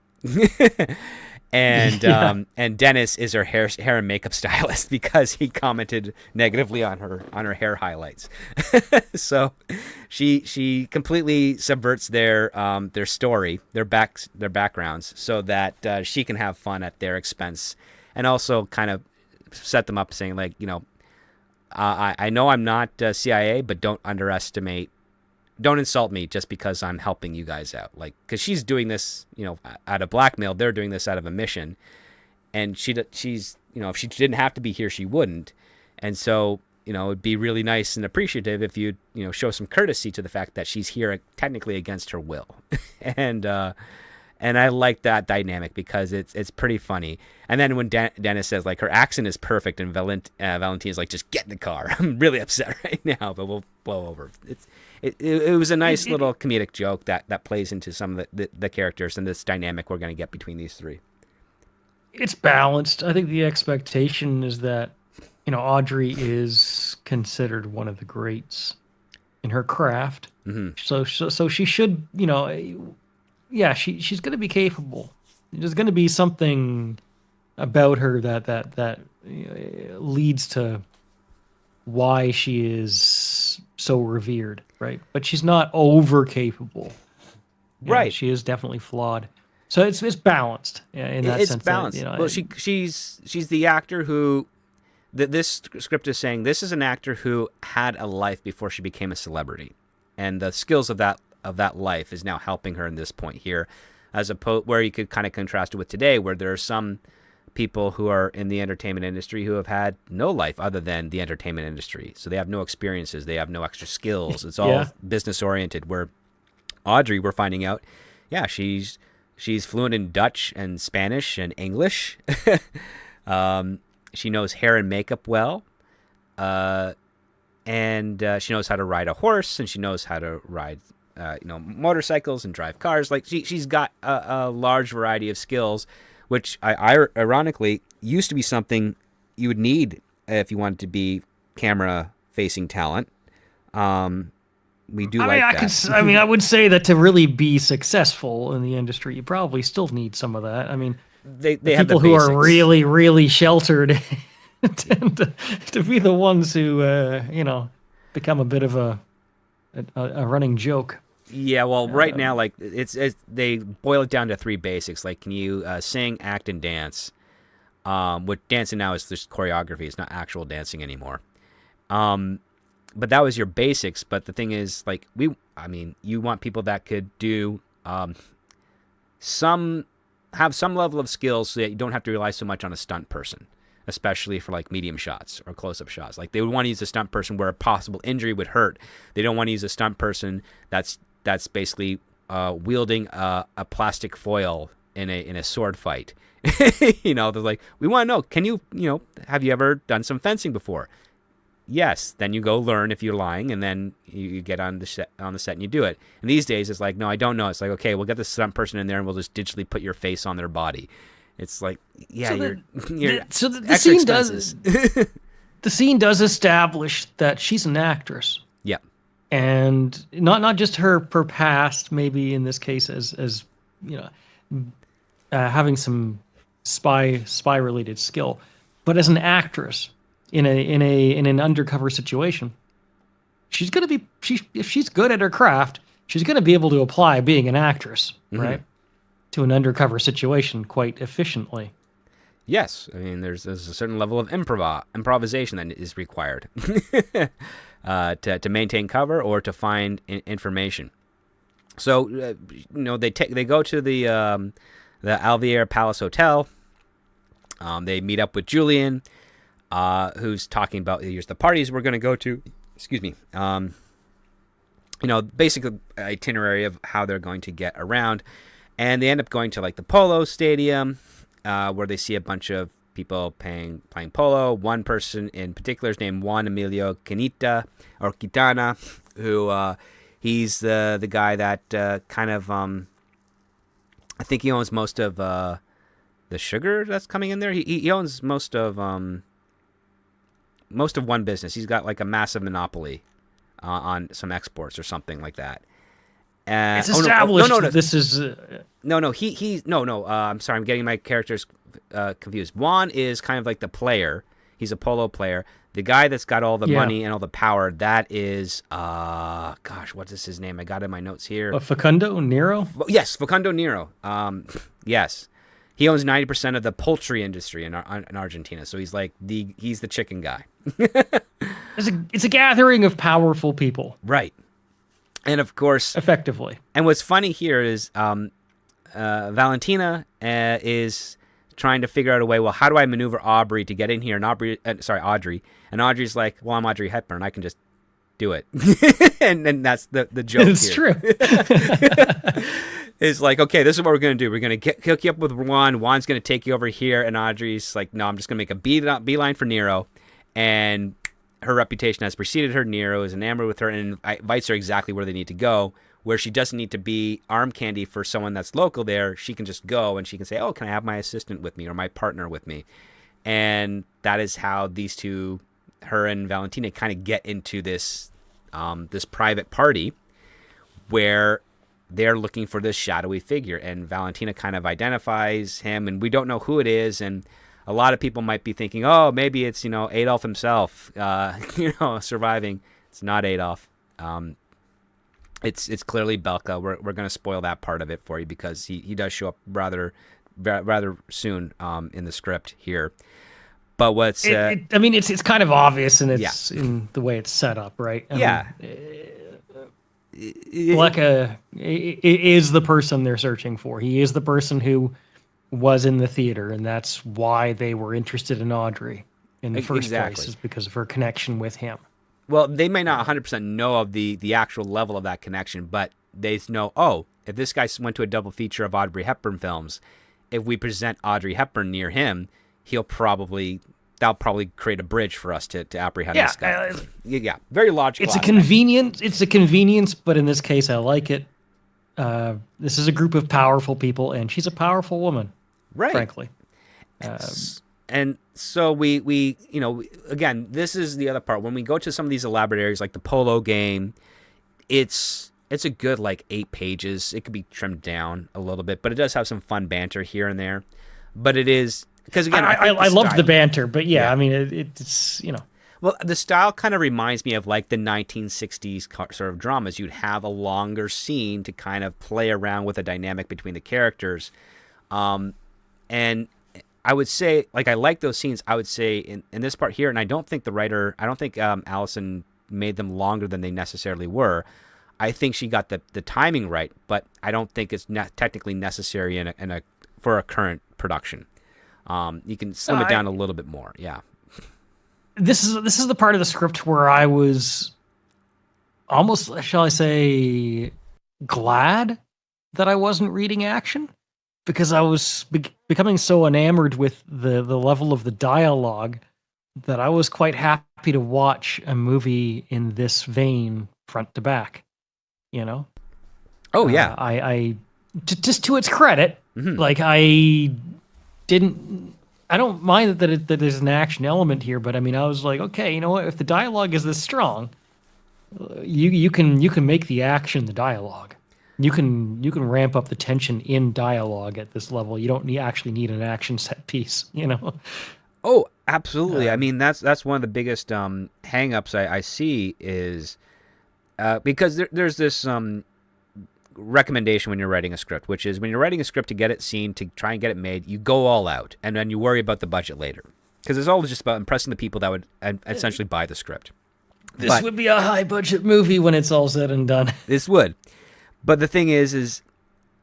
And yeah. And Dennis is her hair and makeup stylist, because he commented negatively on her hair highlights. So she completely subverts their story, their backgrounds, so that she can have fun at their expense, and also kind of set them up, saying like, I know I'm not CIA, but don't insult me just because I'm helping you guys out. Like, because she's doing this, out of blackmail. They're doing this out of a mission, and she's, if she didn't have to be here, she wouldn't. And so, it'd be really nice and appreciative if you show some courtesy to the fact that she's here technically against her will. And I like that dynamic, because it's pretty funny. And then when Dennis says, like, her accent is perfect, and Valentina's like, just get in the car. I'm really upset right now, but we'll blow over. It was a nice little comedic joke that plays into some of the characters and this dynamic we're going to get between these three. It's balanced. I think the expectation is that, Audrey is considered one of the greats in her craft. Mm-hmm. So she should, yeah, she's going to be capable. There's going to be something about her that leads to why she is so revered, right? But she's not over capable, right? She is definitely flawed. So it's balanced in that sense. It's balanced. Well, she's the actor who this script is saying this is an actor who had a life before she became a celebrity, and the skills of that life is now helping her in this point here, as opposed where you could kind of contrast it with today, where there are some people who are in the entertainment industry who have had no life other than the entertainment industry. So they have no experiences, they have no extra skills. It's all business oriented. Where Audrey, we're finding out, she's fluent in Dutch and Spanish and English. She knows hair and makeup well. and she knows how to ride a horse, and she knows how to ride motorcycles and drive cars. Like she's got a large variety of skills, which I ironically used to be something you would need if you wanted to be camera facing talent. We do that. I would say that to really be successful in the industry, you probably still need some of that. I mean, they the have people the who basics. are really, really sheltered tend to be the ones who, become a bit of a running joke. Yeah, well, right now, like it's they boil it down to three basics. Like, can you sing, act, and dance? What dancing now is just choreography; it's not actual dancing anymore. But that was your basics. But the thing is, like, you want people that could do have some level of skills, so that you don't have to rely so much on a stunt person, especially for like medium shots or close-up shots. Like, they would want to use a stunt person where a possible injury would hurt. They don't want to use a stunt person that's basically wielding a plastic foil in a sword fight. They're like, we want to know, can you have you ever done some fencing before? Yes. Then you go learn if you're lying, and then you get on the set and you do it. And these days it's like, no, I don't know. It's like, okay, we'll get the stunt person in there and we'll just digitally put your face on their body. It's like, yeah, the scene does the scene does establish that she's an actress. Yeah. And not just her past, maybe in this case as having some spy related skill, but as an actress in an undercover situation, she's gonna be if she's good at her craft, she's gonna be able to apply being an actress, right, to an undercover situation quite efficiently. Yes, I mean there's a certain level of improvisation that is required to maintain cover or to find information. So they go to the Alvier Palace Hotel. They meet up with Julian, who's talking about here's the parties we're going to go to. Excuse me. Basic itinerary of how they're going to get around, and they end up going to like the polo stadium, where they see a bunch of people playing polo. One person in particular is named Juan Emilio Quintana, who he's the guy that kind of I think he owns most of the sugar that's coming in there. He owns most of one business. He's got like a massive monopoly on some exports or something like that. It's established. No. This is I'm sorry, I'm getting my characters confused. Juan is kind of like the player. He's a polo player. The guy that's got all the money and all the power, that is what is his name? I got it in my notes here. Facundo Nero? Yes, Facundo Nero. Yes. He owns 90% of the poultry industry in Argentina. So he's like he's the chicken guy. It's a gathering of powerful people. Right. And of course, effectively. And what's funny here is Valentina is trying to figure out a way. Well, how do I maneuver Audrey to get in here? And Audrey. And Audrey's like, well, I'm Audrey Hepburn. I can just do it. and that's the joke. It's here. True. It's like, okay, this is what we're going to do. We're going to hook you up with Juan. Juan's going to take you over here. And Audrey's like, no, I'm just going to make a beeline for Nero. And her reputation has preceded her. Nero is enamored with her and invites her exactly where they need to go, where she doesn't need to be arm candy for someone that's local there. She can just go and she can say, oh, can I have my assistant with me or my partner with me? And that is how these two, her and Valentina, kind of get into this this private party where they're looking for this shadowy figure. And Valentina kind of identifies him, and we don't know who it is. And a lot of people might be thinking, oh, maybe it's, Adolf himself, surviving. It's not Adolf. It's clearly Belka. We're going to spoil that part of it for you because he does show up rather soon in the script here. But what's it's kind of obvious, and it's in the way it's set up, right? Belka is the person they're searching for. He is the person who was in the theater, and that's why they were interested in Audrey in the first place, is because of her connection with him. Well, they may not 100% know of the actual level of that connection, but they know, oh, if this guy went to a double feature of Audrey Hepburn films, if we present Audrey Hepburn near him, he'll probably that'll probably create a bridge for us to apprehend Yeah, this guy. Yeah, very logical. It's a convenience. It's a convenience, but in this case, I like it. This is a group of powerful people, and she's a powerful woman, right? Frankly. And so we again, this is the other part. When we go to some of these elaborate areas like the polo game, it's a good 8 pages. It could be trimmed down a little bit, but it does have some fun banter here and there. But it is because again, I love the banter, but yeah. I mean, it's Well, the style kind of reminds me of the 1960s sort of dramas. You'd have a longer scene to kind of play around with the dynamic between the characters, and I would say, I like those scenes. I would say in this part here, and I don't think Alyson made them longer than they necessarily were. I think she got the timing right, but I don't think it's technically necessary for a current production. You can slim it down a little bit more. Yeah. This is the part of the script where I was almost, shall I say, glad that I wasn't reading action, because I was becoming so enamored with the level of the dialogue that I was quite happy to watch a movie in this vein front to back. Oh yeah. I just to its credit, mm-hmm. I don't mind that there's an action element here, but I mean, I was like, okay, you know what? If the dialogue is this strong, you can make the action the dialogue. You can ramp up the tension in dialogue at this level. You don't actually need an action set piece, Oh, absolutely. I mean, that's one of the biggest hang-ups I see is because there's this recommendation when you're writing a script, which is when you're writing a script to get it seen, to try and get it made, you go all out, and then you worry about the budget later, because it's all just about impressing the people that would essentially buy the script. This would be a high budget movie when it's all said and done. This would, but the thing is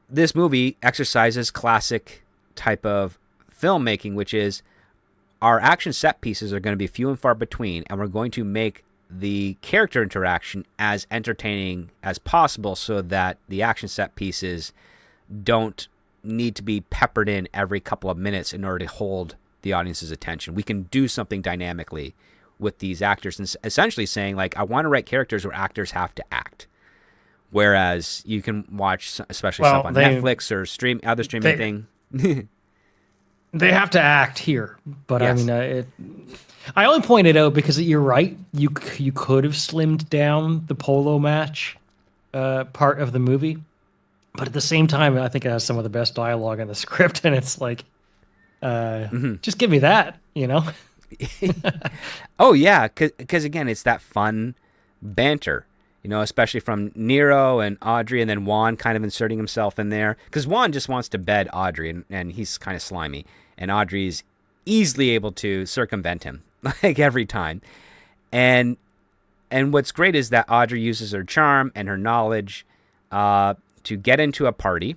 this movie exercises classic type of filmmaking, which is our action set pieces are going to be few and far between, and we're going to make the character interaction as entertaining as possible so that the action set pieces don't need to be peppered in every couple of minutes in order to hold the audience's attention. We can do something dynamically with these actors, and essentially saying, I want to write characters where actors have to act. Whereas you can watch, especially stuff on Netflix or other streaming thing. They have to act here, but yes. I mean, I only point it out because you're right. You could have slimmed down the polo match part of the movie, but at the same time, I think it has some of the best dialogue in the script, and it's just give me that, Oh yeah, because again, it's that fun banter. Especially from Nero and Audrey, and then Juan kind of inserting himself in there. Because Juan just wants to bed Audrey, and he's kind of slimy. And Audrey's easily able to circumvent him, every time. And what's great is that Audrey uses her charm and her knowledge to get into a party.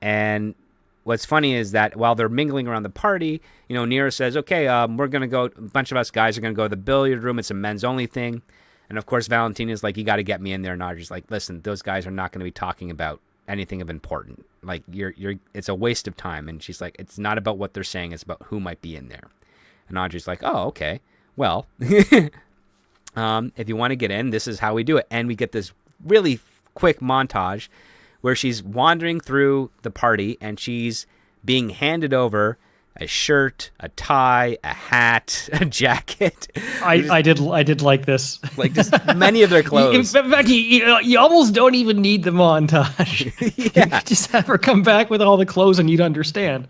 And what's funny is that while they're mingling around the party, Nero says, okay, we're going to go, a bunch of us guys are going to go to the billiard room. It's a men's only thing. And of course, Valentina's like, you got to get me in there. And Audrey's like, listen, those guys are not going to be talking about anything of importance. It's a waste of time. And she's like, it's not about what they're saying. It's about who might be in there. And Audrey's like, oh, okay. Well, if you want to get in, this is how we do it. And we get this really quick montage where she's wandering through the party and she's being handed over a shirt, a tie, a hat, a jacket. I did like this. Just many of their clothes. In fact, you almost don't even need the montage. Yeah. You just have her come back with all the clothes and you'd understand.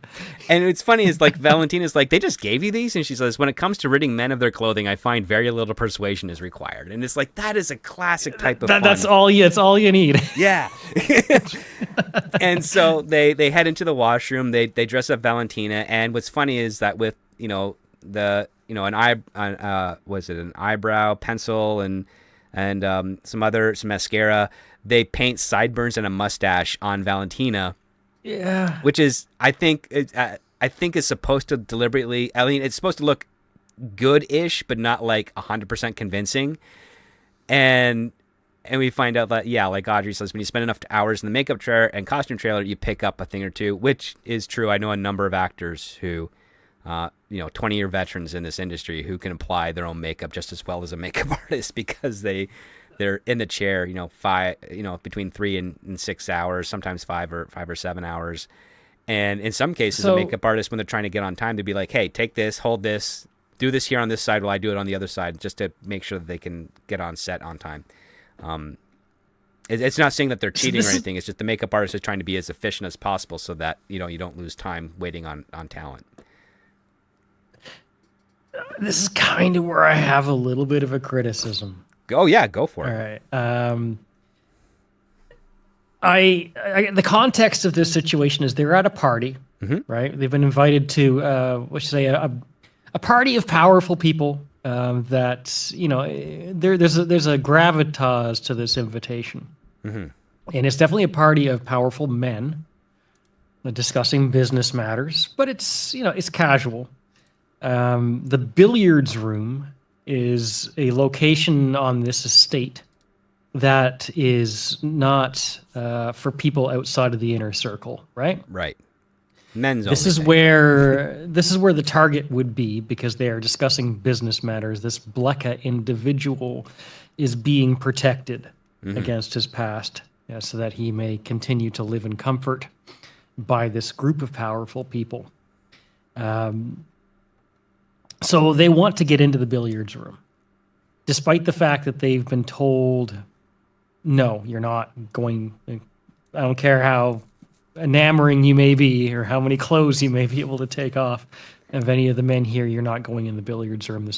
And it's funny is Valentina's like, they just gave you these? And she says, when it comes to ridding men of their clothing, I find very little persuasion is required. And it's that is a classic type of fun. That's all you need. Yeah. And so they head into the washroom, they dress up Valentina, and what's funny is that with an eyebrow pencil and some mascara, they paint sideburns and a mustache on Valentina. Yeah, which is I think is supposed to deliberately. I mean, it's supposed to look good-ish, but not 100% convincing. And we find out that Audrey says, when you spend enough hours in the makeup trailer and costume trailer, you pick up a thing or two, which is true. I know a number of actors who 20-year veterans in this industry who can apply their own makeup just as well as a makeup artist because they're in the chair, between 3 and 6 hours, sometimes 5 or 7 hours. And in some cases, a makeup artist, when they're trying to get on time, they'd be like, hey, take this, hold this, do this here on this side while I do it on the other side, just to make sure that they can get on set on time. It's not saying that they're cheating or anything. It's just the makeup artist is trying to be as efficient as possible so that, you don't lose time waiting on talent. This is kind of where I have a little bit of a criticism. Oh, yeah, go for it. All right. The context of this situation is they're at a party, right? They've been invited to, a party of powerful people that, there's a gravitas to this invitation. And it's definitely a party of powerful men discussing business matters, but it's casual. The billiards room is a location on this estate that is not for people outside of the inner circle, right? Right. Men's this is where the target would be because they are discussing business matters. This Blecka individual is being protected against his past, so that he may continue to live in comfort by this group of powerful people. So they want to get into the billiards room, despite the fact that they've been told, no, you're not going. I don't care how enamoring you may be or how many clothes you may be able to take off of any of the men here, you're not going in the billiards room.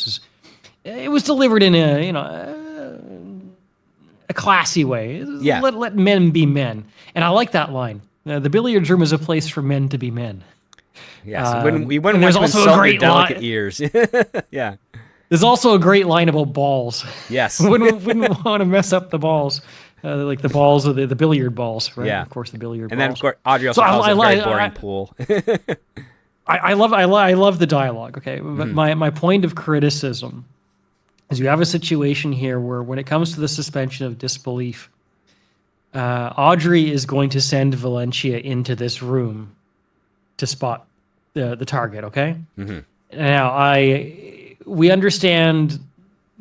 It was delivered in a classy way. Yeah. Let men be men. And I like that line. The billiards room is a place for men to be men. Yes, we wouldn't want to insult your delicate ears. Yeah. There's also a great line about balls. Yes. wouldn't want to mess up the balls. Like the balls of the billiard balls, right? Yeah. Of course, the billiard balls. And then, of course, Audrey also calls it a very boring pool. I love the dialogue, okay? But my point of criticism is you have a situation here where when it comes to the suspension of disbelief, Audrey is going to send Valencia into this room to spot the target, okay? Now, we understand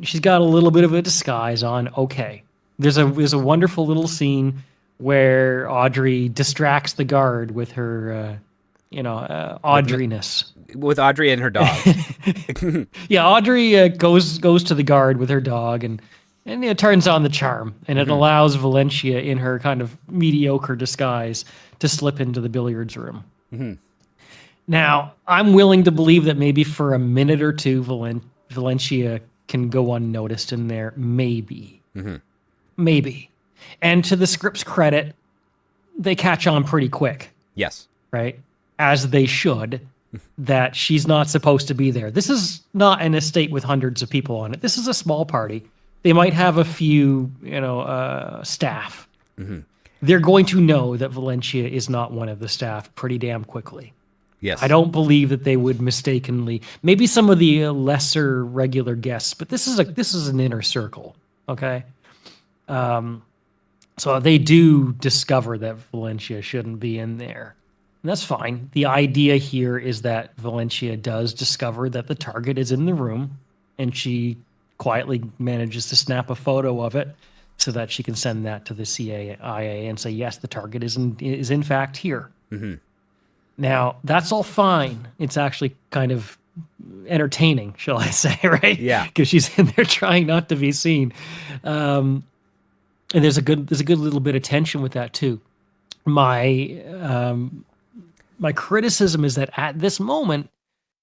she's got a little bit of a disguise on, okay. There's a wonderful little scene where Audrey distracts the guard with her, Audrey-ness. With Audrey and her dog. Yeah, Audrey goes to the guard with her dog and it turns on the charm. And it allows Valencia, in her kind of mediocre disguise, to slip into the billiards room. Now, I'm willing to believe that maybe for a minute or two, Valencia can go unnoticed in there. Maybe. Maybe. And to the script's credit, they catch on pretty quick. Yes. Right? As they should, that she's not supposed to be there. This is not an estate with hundreds of people on it. This is a small party. They might have a few, staff. They're going to know that Valencia is not one of the staff pretty damn quickly. Yes. I don't believe that they would mistakenly, maybe some of the lesser regular guests, but this is an inner circle. Okay. So they do discover that Valencia shouldn't be in there. And that's fine. The idea here is that Valencia does discover that the target is in the room, and she quietly manages to snap a photo of it so that she can send that to the CIA and say, yes, the target is in fact here. Now, that's all fine. It's actually kind of entertaining, shall I say, right? Yeah. Because she's in there trying not to be seen. And there's a good little bit of tension with that too. My criticism is that at this moment,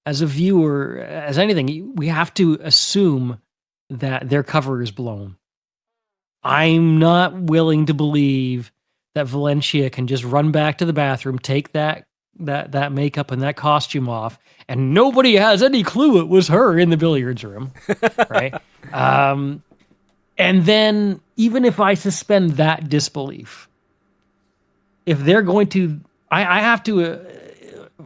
as a viewer, as anything, we have to assume that their cover is blown. I'm not willing to believe that Valencia can just run back to the bathroom, take that makeup and that costume off, and nobody has any clue it was her in the billiards room, right? And then, even if I suspend that disbelief, if they're going to, I have to,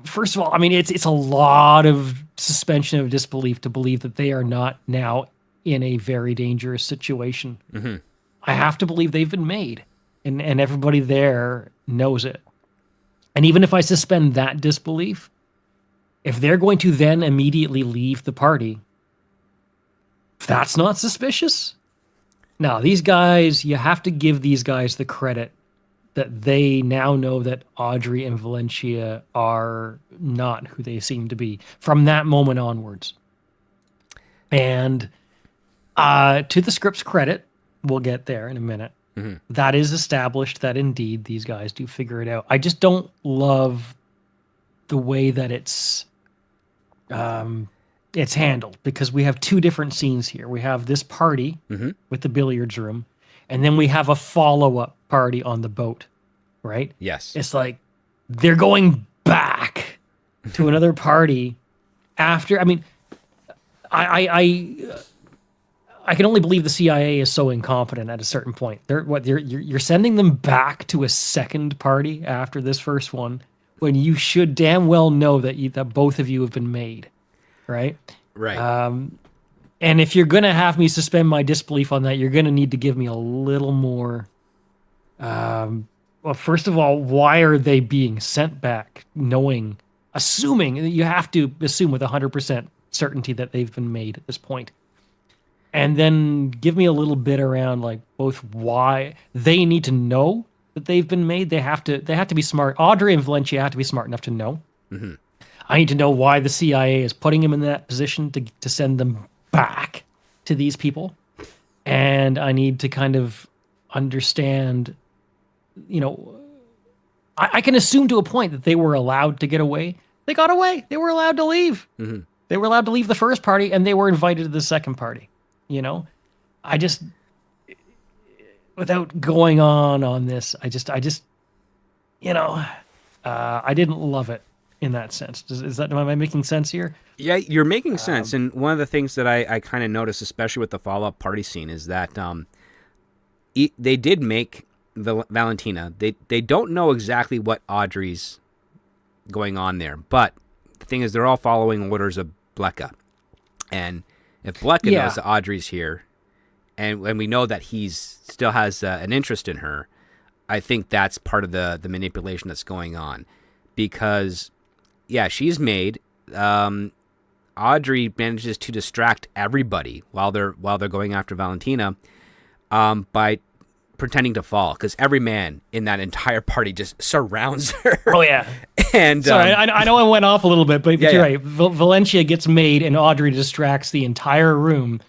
first of all, I mean, it's a lot of suspension of disbelief to believe that they are not now in a very dangerous situation. I have to believe they've been made, and everybody there knows it. And even if I suspend that disbelief, If they're going to then immediately leave the party, that's not suspicious. Now, these guys, you have to give these guys the credit that they now know that Audrey and Valencia are not who they seem to be from that moment onwards. And to the script's credit, we'll get there in a minute. Mm-hmm. That is established that indeed these guys do figure it out. I just don't love the way that it's handled, because we have two different scenes here. We have this party with the billiards room, and then we have a follow-up party on the boat, right? Yes. It's like they're going back to another party after. I mean, I can only believe the CIA is so incompetent at a certain point. You're sending them back to a second party after this first one when you should damn well know that both of you have been made, right? Right. And if you're gonna have me suspend my disbelief on that, you're gonna need to give me a little more. Well, first of all, why are they being sent back? Assuming you have to assume with 100% certainty that they've been made at this point. And then give me a little bit around like both why they need to know that they've been made. They have to be smart. Audrey and Valencia have to be smart enough to know. Mm-hmm. I need to know why the CIA is putting him in that position to send them back to these people. And I need to kind of understand, I can assume to a point that they were allowed to get away. They got away. They were allowed to leave. Mm-hmm. They were allowed to leave the first party, and they were invited to the second party. I just, without going on this, I didn't love it in that sense. Am I making sense here? Yeah, you're making sense. And one of the things that I kind of noticed, especially with the follow-up party scene, is that they did make Valentina. They don't know exactly what Audrey's going on there, but the thing is, they're all following orders of Blecka. And if Blecka knows that Audrey's here, and we know that he's still has an interest in her, I think that's part of the manipulation that's going on. Because, she's made. Audrey manages to distract everybody while they're going after Valentina by pretending to fall, because every man in that entire party just surrounds her. Oh yeah. And sorry, I know I went off a little bit, but you're right. Valencia gets made, and Audrey distracts the entire room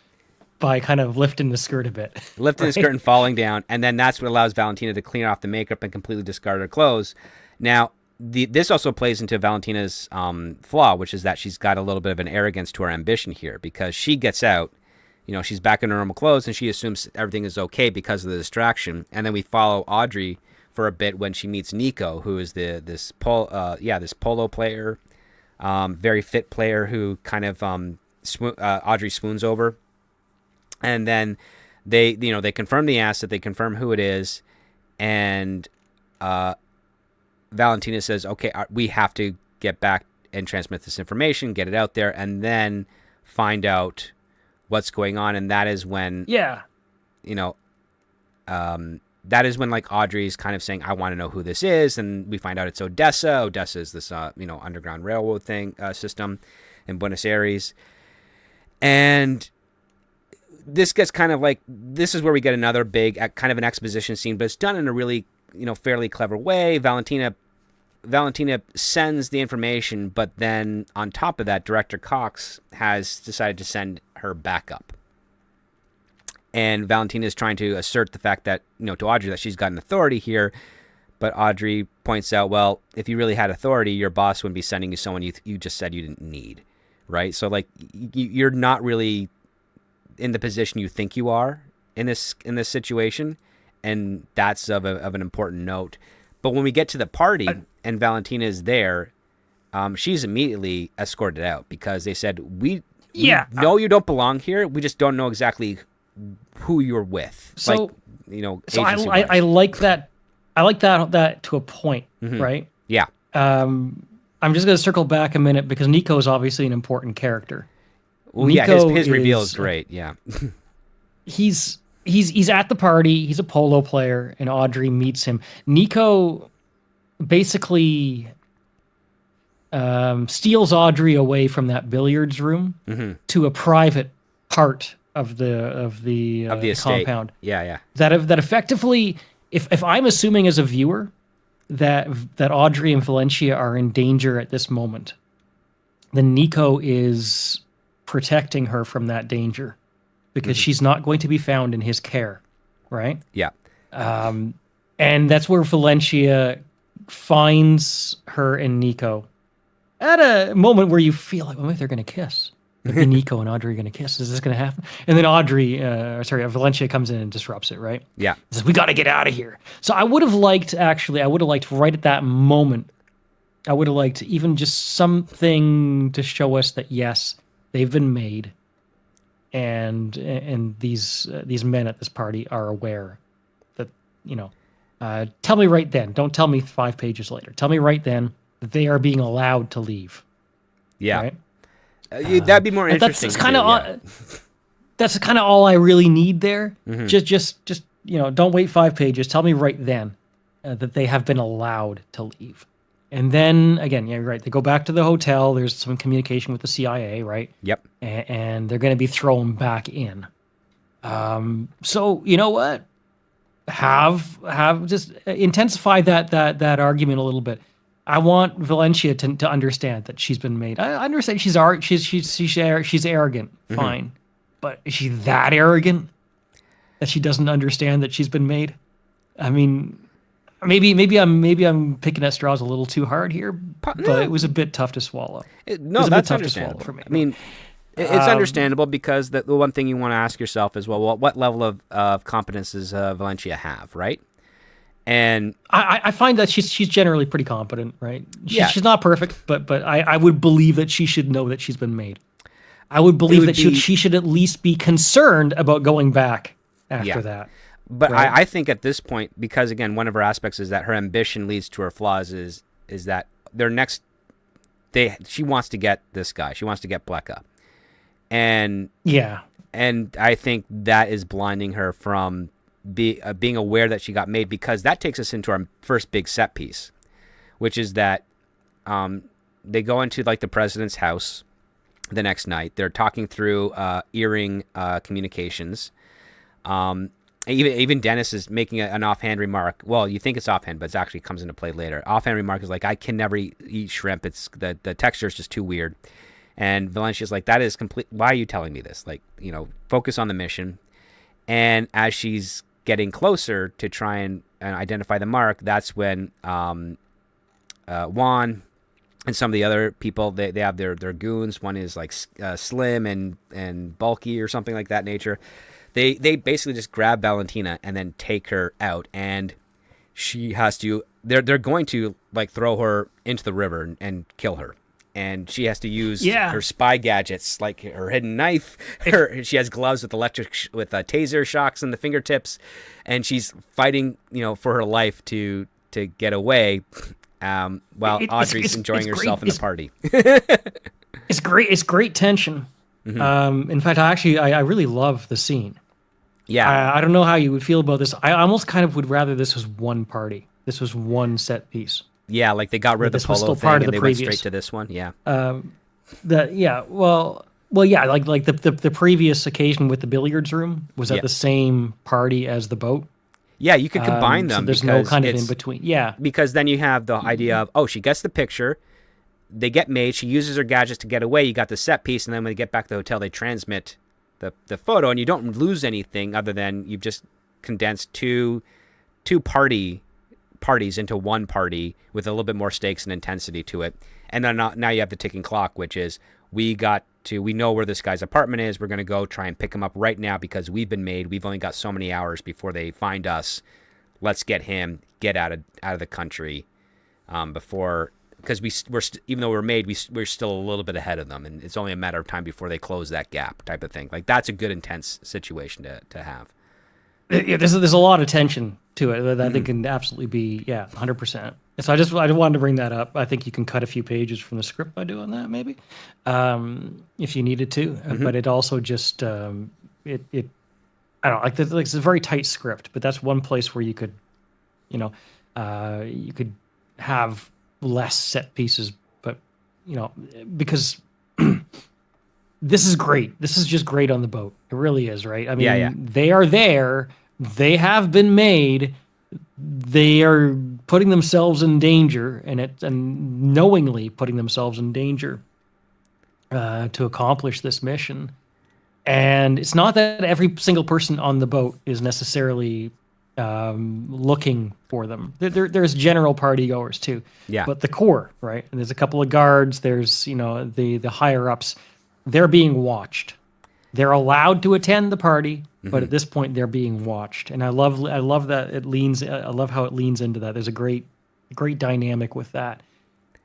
by kind of lifting the skirt a bit. Lifting the skirt and falling down, and then that's what allows Valentina to clean off the makeup and completely discard her clothes. Now, this also plays into Valentina's flaw, which is that she's got a little bit of an arrogance to her ambition here, because she gets out, she's back in her normal clothes, and she assumes everything is okay because of the distraction. And then we follow Audrey for a bit when she meets Nico, who is this polo player, very fit player who kind of Audrey swoons over. And then they confirm the asset, they confirm who it is, and Valentina says, okay, we have to get back and transmit this information, get it out there, and then find out what's going on. And that is when, that is when like Audrey's kind of saying, I want to know who this is. And we find out it's Odessa. Odessa is this, underground railroad system in Buenos Aires. And this gets kind of like, this is where we get another big kind of an exposition scene, but it's done in a really, fairly clever way. Valentina sends the information, but then on top of that, Director Cox has decided to send her backup. And Valentina is trying to assert the fact that, to Audrey, that she's got an authority here. But Audrey points out, well, if you really had authority, your boss wouldn't be sending you someone you just said you didn't need, right? So, like, you're not really in the position you think you are in this situation, and that's of an important note. But when we get to the party and Valentina is there, she's immediately escorted out, because they said, we know you don't belong here. We just don't know exactly who you're with. So, so I like that. I like that to a point, right? Yeah. I'm just going to circle back a minute, because Nico is obviously an important character. Well, Nico his reveal is great. Yeah. He's at the party. He's a polo player, and Audrey meets him. Nico basically steals Audrey away from that billiards room to a private part of the estate. compound. Yeah. That effectively, if I'm assuming as a viewer that Audrey and Valencia are in danger at this moment, then Nico is protecting her from that danger because she's not going to be found in his care, right? Yeah. And that's where Valencia finds her and Nico at a moment where you feel like, well, maybe they're going to kiss. Maybe Nico and Audrey are going to kiss. Is this going to happen? And then Valencia comes in and disrupts it, right? Yeah. Says, we got to get out of here. So I would have liked right at that moment, I would have liked even just something to show us that, yes, they've been made. And these men at this party are aware that, tell me right then. Don't tell me 5 pages later. Tell me right then that they are being allowed to leave. Yeah. Right? That'd be more interesting. That's kind of all I really need there. Mm-hmm. Just don't wait 5 pages. Tell me right then that they have been allowed to leave. And then again, yeah, you're right. They go back to the hotel. There's some communication with the CIA, right? Yep. And they're going to be thrown back in. So you know what? Have just intensify that argument a little bit. I want Valencia to understand that she's been made. I understand she's arrogant, fine, but is she that arrogant that she doesn't understand that she's been made? I mean, maybe I'm picking at straws a little too hard here, but it was a bit tough to swallow. That's understandable for me. I mean, it's understandable because the one thing you want to ask yourself is, well, what level of competence does Valencia have, right? And I find that she's generally pretty competent, right? She's not perfect, but I would believe that she should know that she's been made. I would believe that she should at least be concerned about going back after that. But right? I think at this point, because again, one of her aspects is that her ambition leads to her flaws, is that she wants to get this guy. She wants to get Blecka. And I think that is blinding her from being aware that she got made, because that takes us into our first big set piece, which is that they go into like the president's house the next night. They're talking through earring communications. Even Dennis is making an offhand remark. Well, you think it's offhand, but it actually comes into play later. Offhand remark is like, I can never eat shrimp. It's the texture is just too weird. And Valencia's like, that is complete. Why are you telling me this? Like, focus on the mission. And as she's getting closer to try and identify the mark, that's when Juan and some of the other people, they have their goons. One is like slim and bulky or something like that nature. They basically just grab Valentina and then take her out, and she has to. They're going to like throw her into the river and kill her, and she has to use her spy gadgets, like her hidden knife. She has gloves with taser shocks in the fingertips, and she's fighting for her life to get away, while Audrey's enjoying herself in the party. It's great. It's great tension. Mm-hmm. In fact, I really love the scene. Yeah. I don't know how you would feel about this. I almost kind of would rather this was one party. This was one set piece. Yeah, like they got rid of the polo thing and they went straight to this one. Yeah. Like the previous occasion with the billiards room was at the same party as the boat. Yeah, you could combine them. So there's no kind of in between. Yeah. Because then you have the idea of, she gets the picture. They get made. She uses her gadgets to get away. You got the set piece, and then when they get back to the hotel, they transmit the photo, and you don't lose anything other than you've just condensed two parties into one party with a little bit more stakes and intensity to it. And then now you have the ticking clock, which is we know where this guy's apartment is. We're going to go try and pick him up right now because we've been made. We've only got so many hours before they find us. Let's get out of the country before. Because even though we're made, we're still a little bit ahead of them, and it's only a matter of time before they close that gap, type of thing. Like that's a good intense situation to have. Yeah, there's a lot of tension to it that I think can absolutely be 100%. So I wanted to bring that up. I think you can cut a few pages from the script by doing that, maybe, if you needed to. But it also just I don't know, like it's a very tight script, but that's one place where you could, you could have less set pieces, but because this is great. This is just great on the boat. It really is, right? I mean, they are there. They have been made. They are putting themselves in danger, and knowingly putting themselves in danger to accomplish this mission. And it's not that every single person on the boat is necessarily looking for them. There's general party goers too. Yeah. But the core, right? And there's a couple of guards. There's the higher ups. They're being watched. They're allowed to attend the party, but at this point they're being watched. And I love that it leans. I love how it leans into that. There's a great dynamic with that,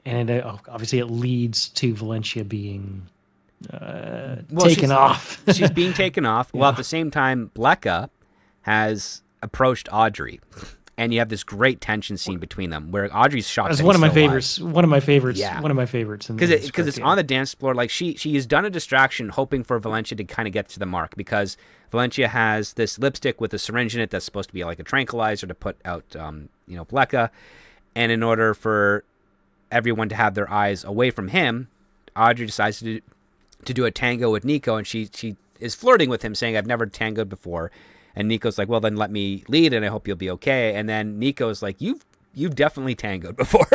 and obviously it leads to Valencia being taken off. She's being taken off. While at the same time, Blecca has approached Audrey, and you have this great tension scene between them where Audrey's shocked. It's one of my favorites. One of my favorites. Yeah. One of my favorites. Because it's on the dance floor. Like she has done a distraction, hoping for Valencia to kind of get to the mark, because Valencia has this lipstick with a syringe in it that's supposed to be like a tranquilizer to put out, Blecca. And in order for everyone to have their eyes away from him, Audrey decides to do a tango with Nico, and she is flirting with him, saying, "I've never tangoed before." And Nico's like, "Well, then let me lead, and I hope you'll be okay." And then Nico's like, "You've definitely tangoed before."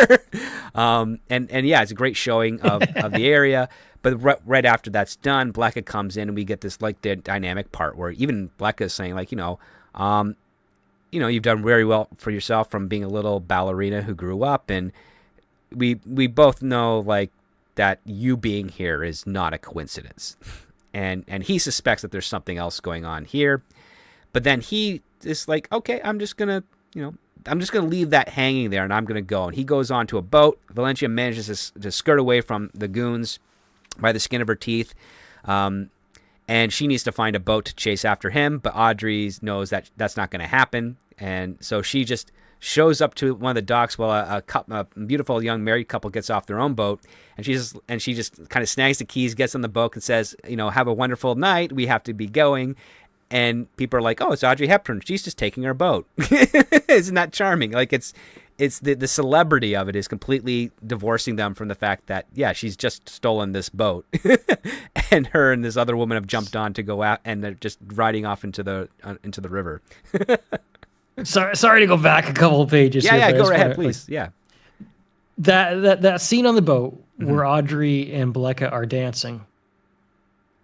and yeah, it's a great showing of the area. But right after that's done, Blecca comes in, and we get this like dynamic part where even Blecca is saying like, you've done very well for yourself from being a little ballerina who grew up, and we both know like that you being here is not a coincidence. And he suspects that there's something else going on here. But then he is like, okay, I'm just going to leave that hanging there, and I'm going to go. And he goes on to a boat. Valencia manages to skirt away from the goons by the skin of her teeth. And she needs to find a boat to chase after him. But Audrey knows that that's not going to happen. And so she just shows up to one of the docks while a beautiful young married couple gets off their own boat. And she just kind of snags the keys, gets on the boat, and says, have a wonderful night. We have to be going. And people are like, "Oh, it's Audrey Hepburn. She's just taking her boat." Isn't that charming? Like it's the celebrity of it is completely divorcing them from the fact that she's just stolen this boat, and her and this other woman have jumped on to go out, and they're just riding off into the river. Sorry to go back a couple of pages. Yeah, go ahead, please. Yeah, that scene on the boat where Audrey and Blecca are dancing.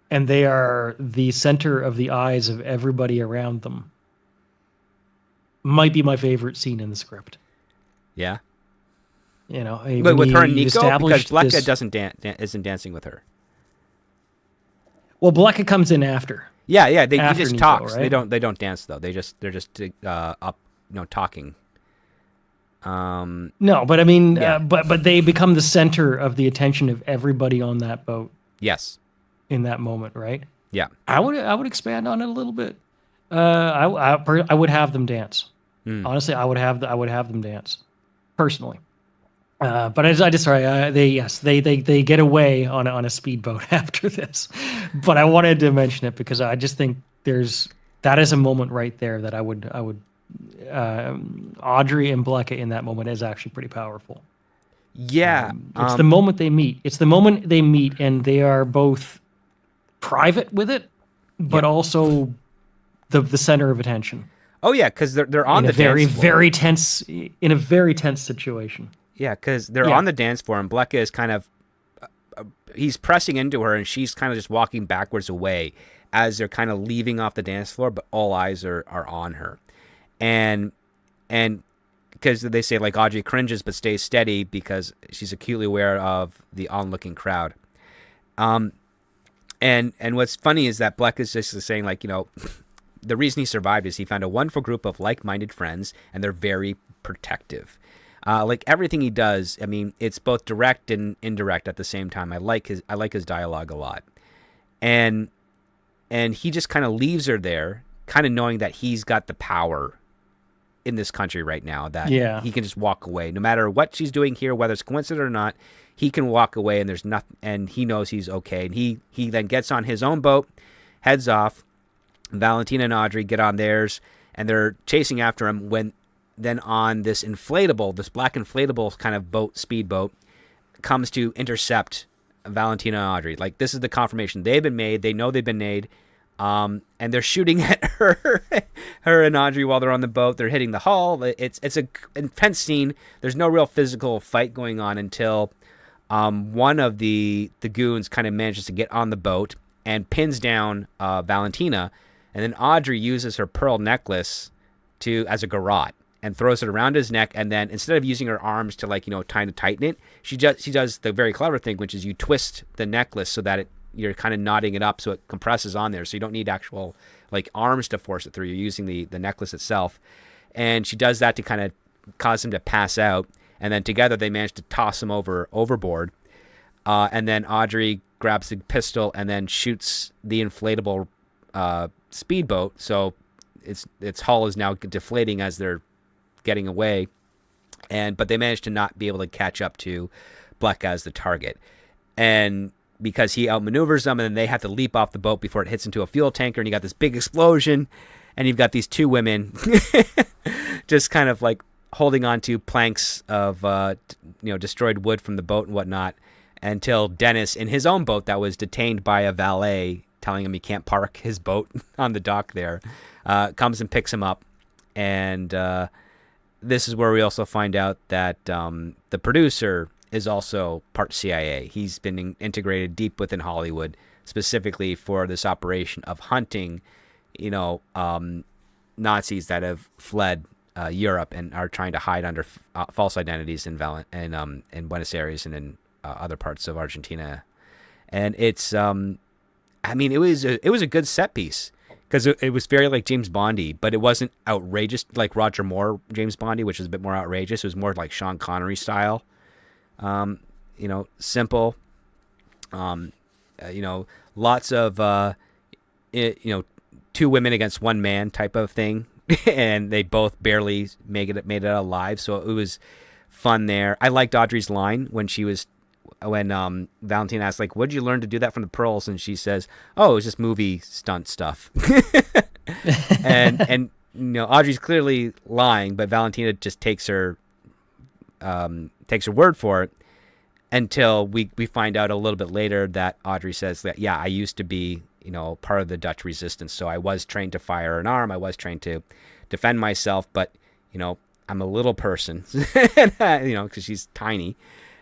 And they are the center of the eyes of everybody around them. Might be my favorite scene in the script. Yeah. But with her and Nico, because Blecca isn't dancing with her. Well, Blecca comes in after. Yeah. He just Nico, talks. Right? They don't dance though. They're just up, talking. No, but I mean, but they become the center of the attention of everybody on that boat. Yes. In that moment, right? Yeah, I would expand on it a little bit. I would have them dance. Honestly, I would have them dance personally. But they get away on a speedboat after this. But I wanted to mention it because I just think that is a moment right there that I would Audrey and Blecca in that moment is actually pretty powerful. Yeah, it's the moment they meet. It's the moment they meet, and they are both private with it, but also the center of attention. Oh yeah, because they're on the very dance floor. very tense in a very tense situation. Yeah, because they're on the dance floor, and Blecca is kind of he's pressing into her, and she's kind of just walking backwards away as they're kind of leaving off the dance floor, but all eyes are on her, and because they say like Audrey cringes but stays steady because she's acutely aware of the onlooking crowd. And what's funny is that Bleck is just saying like, the reason he survived is he found a wonderful group of like-minded friends, and they're very protective. Like everything he does, I mean, it's both direct and indirect at the same time. I like his dialogue a lot, and he just kind of leaves her there, kind of knowing that he's got the power in this country right now, that he can just walk away no matter what she's doing here, whether it's coincident or not. He can walk away, and there's nothing, and he knows he's okay. And he then gets on his own boat, heads off. Valentina and Audrey get on theirs, and they're chasing after him. When then on this black inflatable kind of boat, speedboat, comes to intercept Valentina and Audrey. Like, this is the confirmation. They've been made. They know they've been made. And they're shooting at her and Audrey while they're on the boat. They're hitting the hull. It's a intense scene. There's no real physical fight going on until one of the goons kind of manages to get on the boat and pins down Valentina. And then Audrey uses her pearl necklace as a garrote and throws it around his neck. And then instead of using her arms to kind of tighten it, she does the very clever thing, which is you twist the necklace so that you're kind of knotting it up so it compresses on there. So you don't need actual arms to force it through. You're using the necklace itself. And she does that to kind of cause him to pass out. And then together they manage to toss him overboard. And then Audrey grabs the pistol and then shoots the inflatable speedboat. So its hull is now deflating as they're getting away. But they manage to not be able to catch up to Bleck as the target. And because he outmaneuvers them, and then they have to leap off the boat before it hits into a fuel tanker, and you got this big explosion, and you've got these two women just kind of holding on to planks of destroyed wood from the boat and whatnot, until Dennis, in his own boat that was detained by a valet telling him he can't park his boat on the dock there, comes and picks him up. And this is where we also find out that the producer is also part CIA. He's been integrated deep within Hollywood, specifically for this operation of hunting, Nazis that have fled Europe and are trying to hide under false identities in Buenos Aires and in other parts of Argentina. And it's, it was a good set piece because it was very James Bondy, but it wasn't outrageous like Roger Moore James Bondy, which is a bit more outrageous. It was more like Sean Connery style. Simple, lots of, two women against one man type of thing. And they both barely made it alive. So it was fun there. I liked Audrey's line when Valentina asked, what'd you learn to do that from the pearls? And she says, oh, it was just movie stunt stuff. and Audrey's clearly lying, but Valentina just takes her word for it until we find out a little bit later that Audrey says that, yeah, I used to be, part of the Dutch resistance. So I was trained to fire an arm. I was trained to defend myself, but, I'm a little person, because she's tiny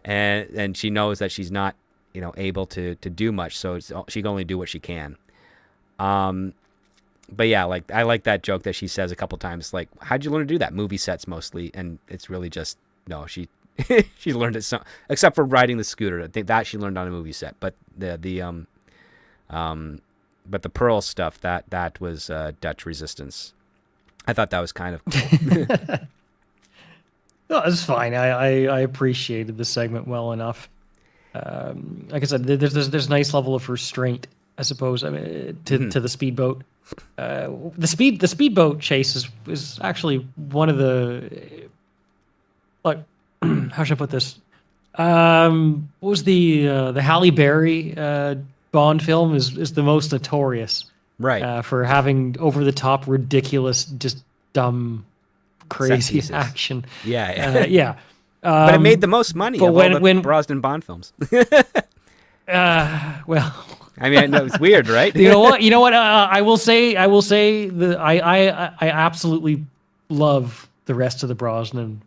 and she knows that she's not, able to do much. So she can only do what she can. But yeah, I like that joke that she says a couple times, how'd you learn to do that? Movie sets mostly. And it's really just, no, she learned it except for riding the scooter. I think that she learned on a movie set, but the pearl stuff that was Dutch resistance. I thought that was kind of cool. No, it's fine. I appreciated the segment well enough. Like I said, there's a nice level of restraint, I suppose, to the speedboat. The speedboat chase is actually one of the how should I put this? What was the Halle Berry Bond film is the most notorious, right? For having over the top, ridiculous, just dumb, crazy action. Yeah. Yeah. But it made the most money of all the Brosnan Bond films. Well, I mean, I know it's weird, right? You know what? I will say I absolutely love the rest of the Brosnan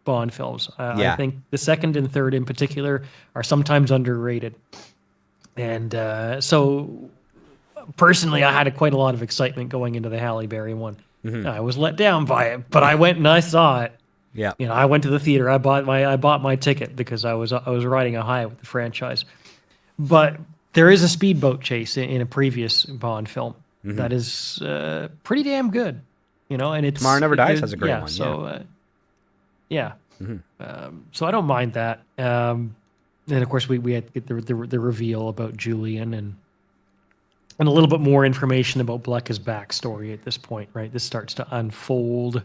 Bond films. I think the second and third in particular are sometimes underrated. And so personally, I had quite a lot of excitement going into the Halle Berry one. Mm-hmm. I was let down by it, but I went and I saw it. Yeah. I went to the theater. I bought my ticket because I was riding a high with the franchise. But there is a speedboat chase in a previous Bond film that is pretty damn good. And it's Tomorrow Never Dies has a great one. So so I don't mind that. And of course we had to get the reveal about Julian and a little bit more information about Bleck's backstory at this point, right? This starts to unfold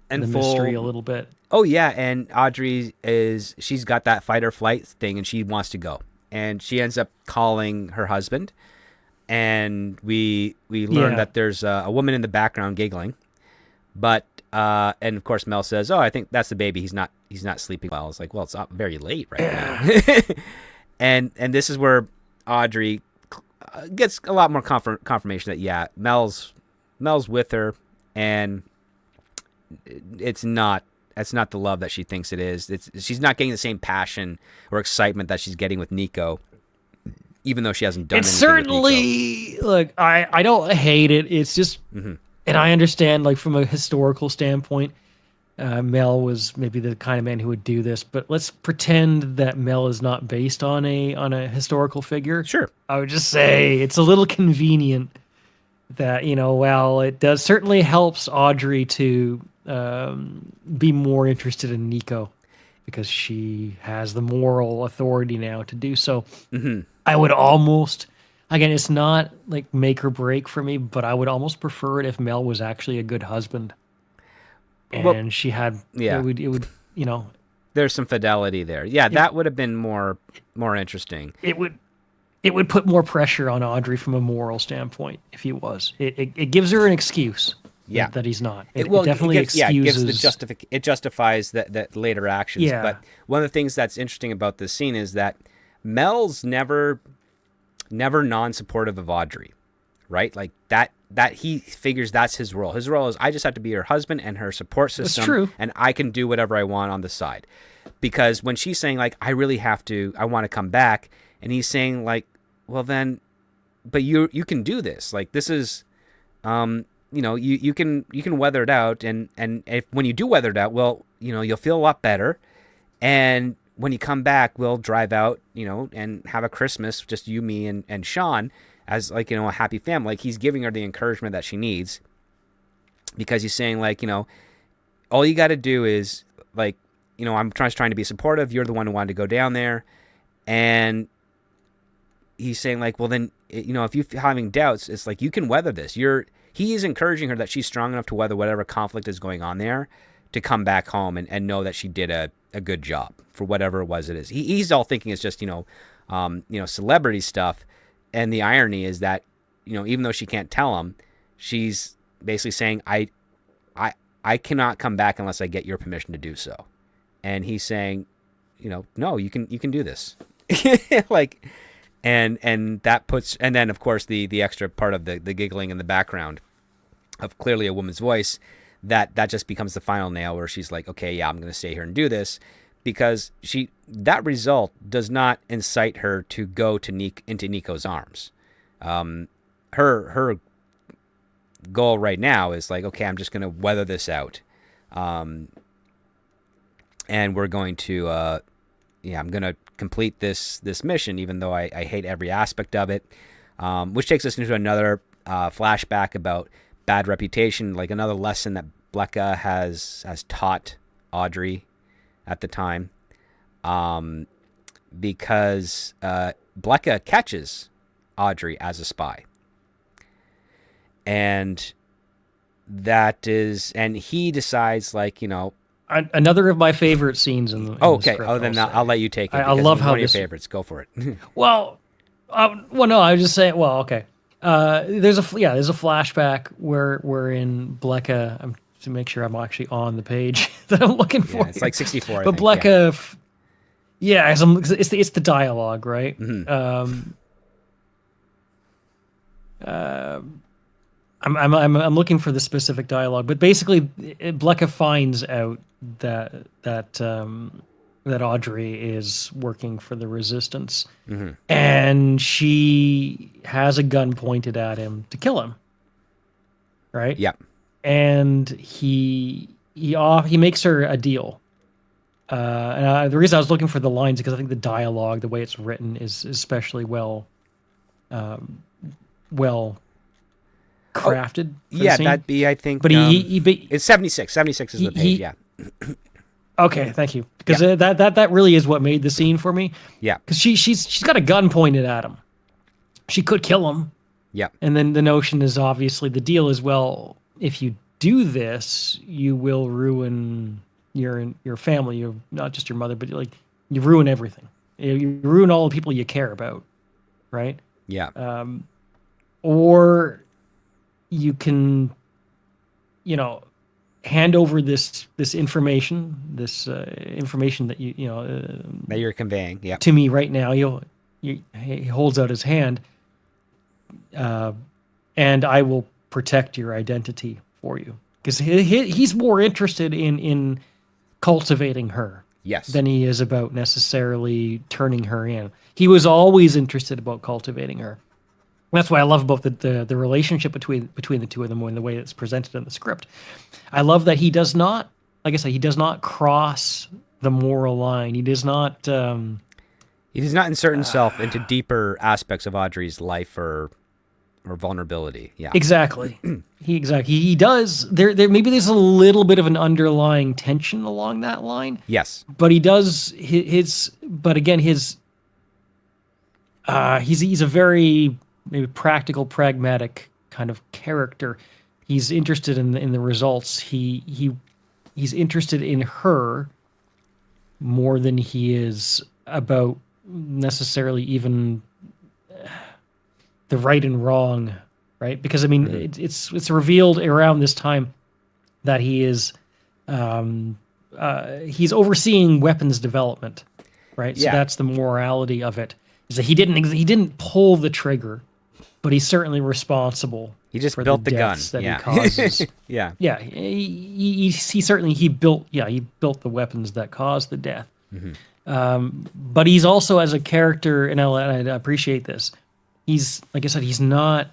the mystery a little bit. Oh yeah, and Audrey she's got that fight or flight thing, and she wants to go, and she ends up calling her husband, and we learn that there's a woman in the background giggling, but And of course Mel says, "Oh, I think that's the baby. He's not sleeping well." It's like, well, it's very late right now. and this is where Audrey gets a lot more confirmation that Mel's with her, and it's not the love that she thinks it is. She's not getting the same passion or excitement that she's getting with Nico, even though she hasn't done anything certainly with Nico. Look, I don't hate it. It's just, and I understand, like, from a historical standpoint, Mel was maybe the kind of man who would do this, but let's pretend that Mel is not based on a historical figure. Sure. I would just say it's a little convenient that, while it does certainly helps Audrey to be more interested in Nico because she has the moral authority now to do so. I would almost, again, it's not like make or break for me, but I would almost prefer it if Mel was actually a good husband. And she had, it would, there's some fidelity there. Yeah, that would have been more interesting. It would put more pressure on Audrey from a moral standpoint if he was. It gives her an excuse. That he's not. It definitely excuses. It justifies that later actions. Yeah. But one of the things that's interesting about this scene is that Mel's never non-supportive of Audrey, right? Like that he figures that's his role. His role is, I just have to be her husband and her support system. That's true. And I can do whatever I want on the side. Because when she's saying, like, I want to come back, and he's saying, like, well then, but you can do this. Like, this is, you can weather it out, and if when you do weather it out, well, you'll feel a lot better, and when you come back, we'll drive out, and have a Christmas, just you, me, and Sean, as, like, a happy family. Like, he's giving her the encouragement that she needs, because he's saying, like, all you got to do is, like, I'm trying to be supportive. You're the one who wanted to go down there, and he's saying, like, well then, if you're having doubts, it's like, you can weather this. He is encouraging her that she's strong enough to weather whatever conflict is going on there, to come back home and know that she did a good job for whatever it was it is. He's all thinking it's just, celebrity stuff. And the irony is that, even though she can't tell him, she's basically saying, I cannot come back unless I get your permission to do so. And he's saying, no, you can do this. Like, and that puts, and then of course the extra part of the giggling in the background of clearly a woman's voice, that just becomes the final nail, where she's like, okay, yeah, I'm going to stay here and do this, because that result does not incite her to go into Nico's arms. Her goal right now is like, okay, I'm just going to weather this out. And we're going to, I'm going to complete this mission, even though I hate every aspect of it. Which takes us into another flashback about bad reputation, like another lesson that Blecka has taught Audrey at the time. Because Blecka catches Audrey as a spy. And he decides, like, another of my favorite scenes in the okay. The script, Then I'll let you take it. I love how one of your favorites. Go for it. Well, no, I was just saying. Well, okay. There's a flashback where in Blecka, to make sure I'm actually on the page that I'm looking for. Yeah, it's like 64. But Blecka, it's the dialogue, right? Mm-hmm. I'm looking for the specific dialogue, but basically, Blecka finds out that Audrey is working for the Resistance, mm-hmm. and she has a gun pointed at him to kill him. Right? Yeah. And he makes her a deal. And the reason I was looking for the lines is because I think the dialogue, the way it's written, is especially well crafted. That'd be, I think. But it's 76. 76 is the page. Yeah. Okay, thank you, because that really is what made the scene for me. Yeah. Because she's got a gun pointed at him. She could kill him. Yeah. And then the notion is, obviously, the deal is, well, if you do this, you will ruin your family, not just your mother, but like you ruin everything. You ruin all the people you care about, right? Yeah. Or you can, hand over this information, this information that you know that you're conveying, yeah, to me right now. He holds out his hand, and I will protect your identity for you, because he's more interested in cultivating her, yes, than he is about necessarily turning her in. He was always interested about cultivating her. That's what I love about the relationship between the two of them and the way it's presented in the script. I love that he does not, like I said, he does not cross the moral line. He does not. He does not insert himself into deeper aspects of Audrey's life or vulnerability. Yeah, exactly. He does. There maybe there's a little bit of an underlying tension along that line. Yes, but he does his. But again, he's a very maybe practical, pragmatic kind of character. He's interested in the results. He's interested in her more than he is about necessarily even the right and wrong, right? Because I mean, it's revealed around this time that he is he's overseeing weapons development, right? So that's the morality of it. Is that he didn't pull the trigger, but he's certainly responsible. He just for built the gun that he causes. Yeah. He certainly built the weapons that caused the death. But he's also, as a character, and I appreciate this, he's, like I said, he's not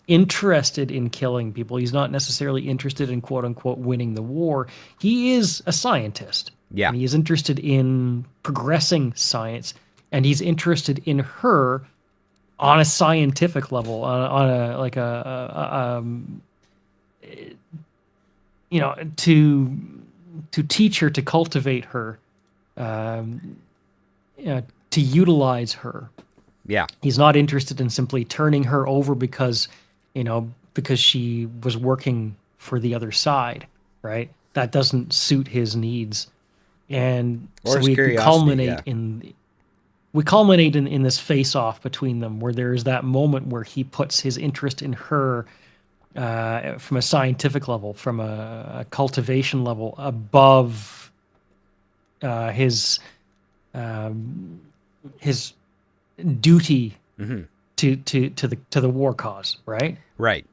interested in killing people. He's not necessarily interested in quote unquote winning the war. He is a scientist. Yeah. And he is interested in progressing science, and he's interested in her on a scientific level, on a like a you know, to teach her, to cultivate her, you know, to utilize her. Yeah. He's not interested in simply turning her over because she was working for the other side, right? That doesn't suit his needs. And or so we culminate yeah. in this face-off between them, where there is that moment where he puts his interest in her from a scientific level, from a cultivation level, above his duty to the war cause, right? Right.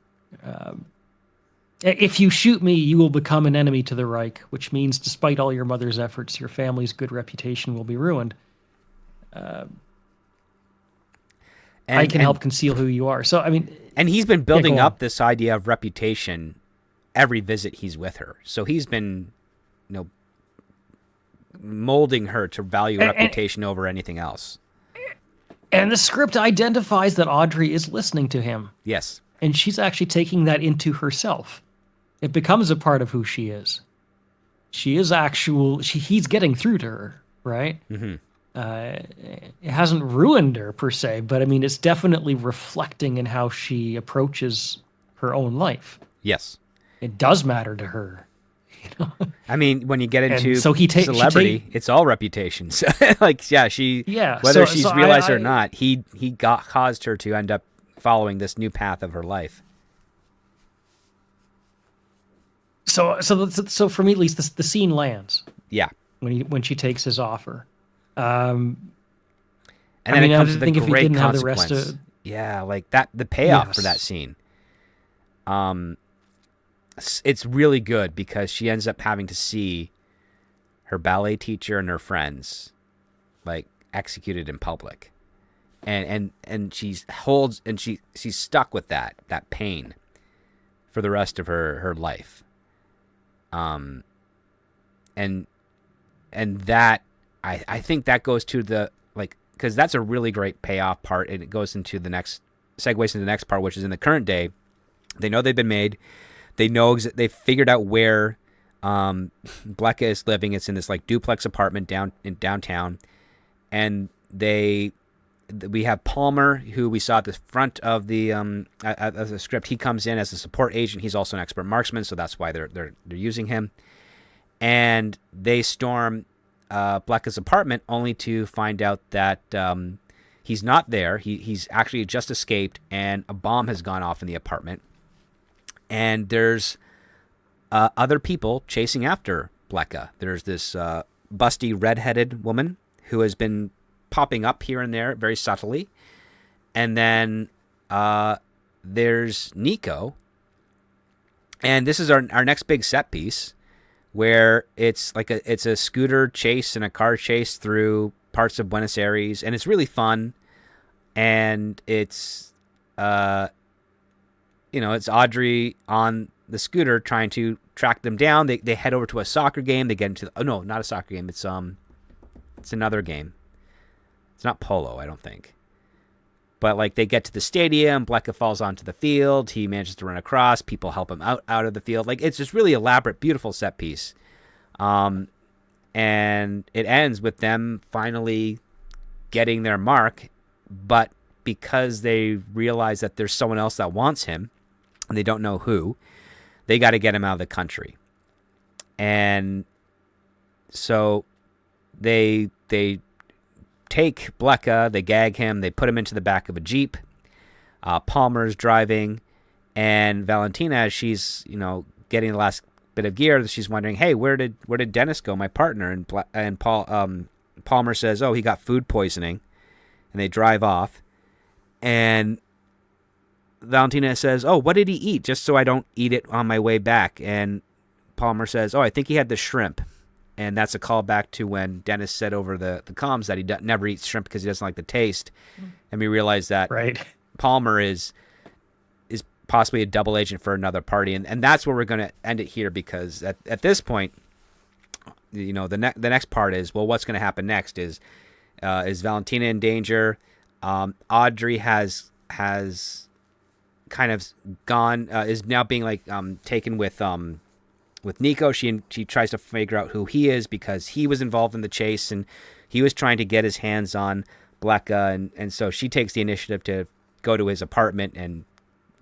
If you shoot me, you will become an enemy to the Reich, which means despite all your mother's efforts, your family's good reputation will be ruined. I can help conceal who you are. So, I mean... And he's been building up this idea of reputation every visit he's with her. So he's been, molding her to value reputation over anything else. And the script identifies that Audrey is listening to him. Yes. And she's actually taking that into herself. It becomes a part of who she is. She is he's getting through to her, right? Mm-hmm. It hasn't ruined her per se, but I mean, it's definitely reflecting in how she approaches her own life. Yes. It does matter to her. I mean, when you get into celebrity, it's all reputation. So, whether she's realized it or not, he caused her to end up following this new path of her life. So for me at least, the scene lands. Yeah. When she takes his offer. And then it comes to the great consequence. Yeah, like that, the payoff for that scene. It's really good because she ends up having to see her ballet teacher and her friends executed in public. And she's stuck with that pain for the rest of her life. And that I think that goes to the because that's a really great payoff part, and it goes into segues into the next part, which is in the current day. They know they've been made. They know they've figured out where Blecka is living. It's in this duplex apartment downtown, and we have Palmer, who we saw at the front of the script. He comes in as a support agent. He's also an expert marksman, so that's why they're using him. And they storm Blecka's apartment, only to find out that he's not there. He's actually just escaped, and a bomb has gone off in the apartment. And there's other people chasing after Blecka. There's this busty redheaded woman who has been popping up here and there very subtly. And then there's Nico. And this is our next big set piece, where it's like it's a scooter chase and a car chase through parts of Buenos Aires, and it's really fun. And it's it's Audrey on the scooter trying to track them down. They head over to a soccer game. They get into no, not a soccer game. It's another game. It's not polo, I don't think. But like they get to the stadium, Blecka falls onto the field. He manages to run across. People help him out of the field. Like it's just really elaborate, beautiful set piece. And it ends with them finally getting their mark, but because they realize that there's someone else that wants him, and they don't know who, they got to get him out of the country. And so they take Blecka, they gag him, they put him into the back of a Jeep. Palmer's driving, and Valentina, as she's, getting the last bit of gear, she's wondering, hey, where did Dennis go, my partner? And Palmer says, oh, he got food poisoning. And they drive off. And Valentina says, oh, what did he eat? Just so I don't eat it on my way back. And Palmer says, oh, I think he had the shrimp. And that's a callback to when Dennis said over the comms that he never eats shrimp because he doesn't like the taste. And we realize that Palmer is possibly a double agent for another party. And that's where we're going to end it here, because at this point, the next part is, well, what's going to happen next? Is Valentina in danger? Audrey has kind of gone, is now being taken with Nico. She tries to figure out who he is, because he was involved in the chase and he was trying to get his hands on Blecka, and so she takes the initiative to go to his apartment and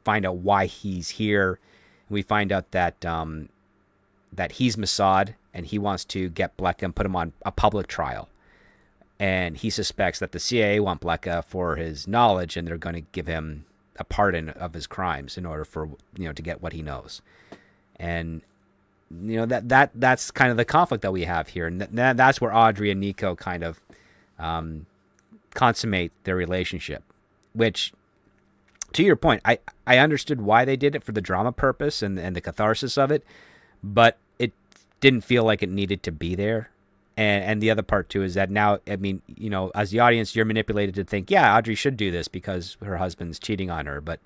find out why he's here. And we find out that he's Mossad and he wants to get Blecka and put him on a public trial. And he suspects that the CIA want Blecka for his knowledge, and they're going to give him a pardon of his crimes in order for to get what he knows. And that's kind of the conflict that we have here, and that's where Audrey and Nico kind of consummate their relationship. Which, to your point, I understood why they did it, for the drama purpose and the catharsis of it, but it didn't feel like it needed to be there. And the other part too is that now, I mean, as the audience, you're manipulated to think, yeah, Audrey should do this because her husband's cheating on her, but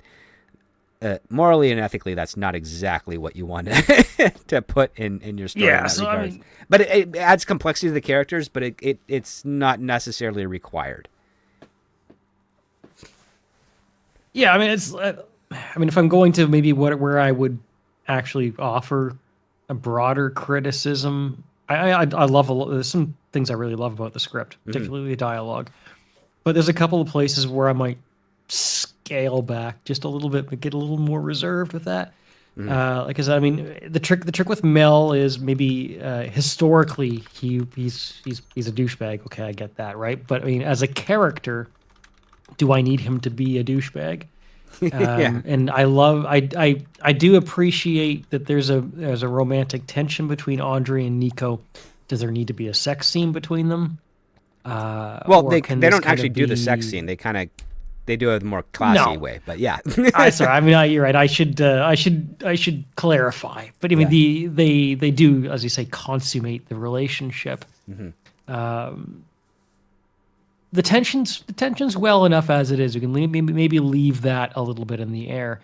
morally and ethically, that's not exactly what you want to put in your story. Yeah, so I mean, but it adds complexity to the characters, but it's not necessarily required. Yeah, I mean, if I'm going to maybe where I would actually offer a broader criticism, I love there's some things I really love about the script, particularly the dialogue, but there's a couple of places where I might scale back just a little bit, but get a little more reserved with that. Because I mean, the trick with Mel is maybe historically he's a douchebag. Okay, I get that, right? But I mean, as a character, do I need him to be a douchebag? Yeah. And I do appreciate that there's a romantic tension between Audrey and Nico. Does there need to be a sex scene between them? Well, they don't actually do the sex scene. They do it a more classy way, but yeah. Sorry, I mean, you're right. I should clarify. But I mean, they do, as you say, consummate the relationship. The tension's well enough as it is. You can maybe leave that a little bit in the air,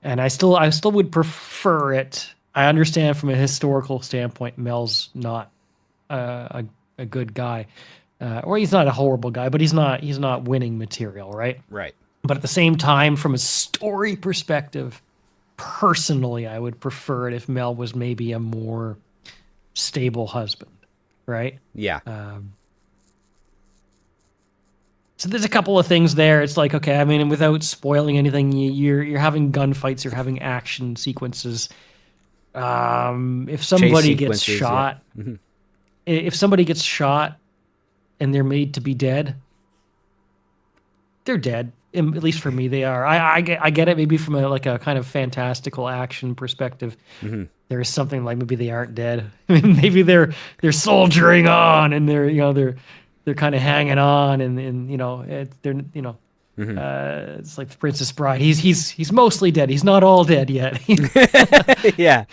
and I still would prefer it. I understand from a historical standpoint, Mel's not a good guy, or he's not a horrible guy, but he's not winning material, right? Right. But at the same time, from a story perspective, personally, I would prefer it if Mel was maybe a more stable husband, right? Yeah. So there's a couple of things there. It's like, okay, I mean, without spoiling anything, you're having gunfights, you're having action sequences. If somebody gets shot, if somebody gets shot and they're made to be dead, they're dead. At least for me, they are. I get it maybe from a kind of fantastical action perspective. there's something like maybe they aren't dead. I mean, maybe they're soldiering on, and they're kind of hanging on, and they're it's like the Princess Bride. He's mostly dead. He's not all dead yet. Yeah.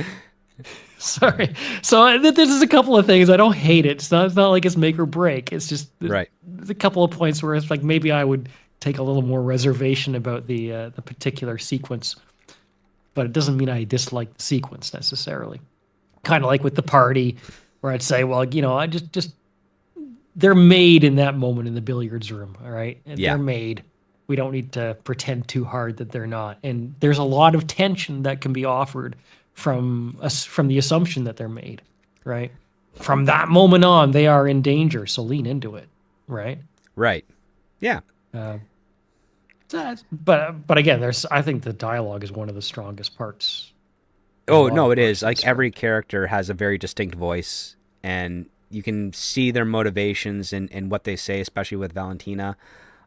Sorry. So this is a couple of things. I don't hate it. It's not like it's make or break. It's just Right. There's a couple of points where it's like maybe I would take a little more reservation about the particular sequence, but it doesn't mean I dislike the sequence necessarily. Kind of like with the party, where I'd say, well, I just they're made in that moment in the billiards room. All right, Yeah. They're made. We don't need to pretend too hard that they're not. And there's a lot of tension that can be offered from the assumption that they're made, right? From that moment on, they are in danger. So lean into it, right? Right. Yeah. But again, I think the dialogue is one of the strongest parts. Oh, no, it is. Like every character has a very distinct voice, and you can see their motivations and what they say, especially with Valentina.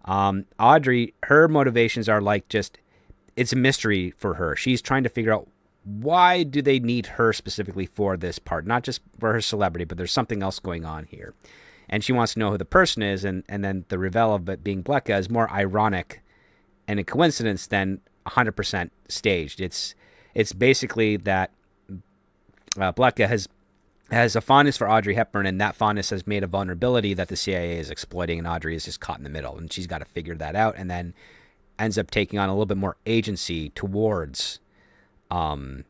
Audrey, her motivations are like it's a mystery for her. She's trying to figure out why do they need her specifically for this part, not just for her celebrity, but there's something else going on here. And she wants to know who the person is, and then the reveal of it being Blecka is more ironic and a coincidence than 100% staged. It's basically that Blecka has a fondness for Audrey Hepburn, and that fondness has made a vulnerability that the CIA is exploiting, and Audrey is just caught in the middle, and she's got to figure that out, and then ends up taking on a little bit more agency towards the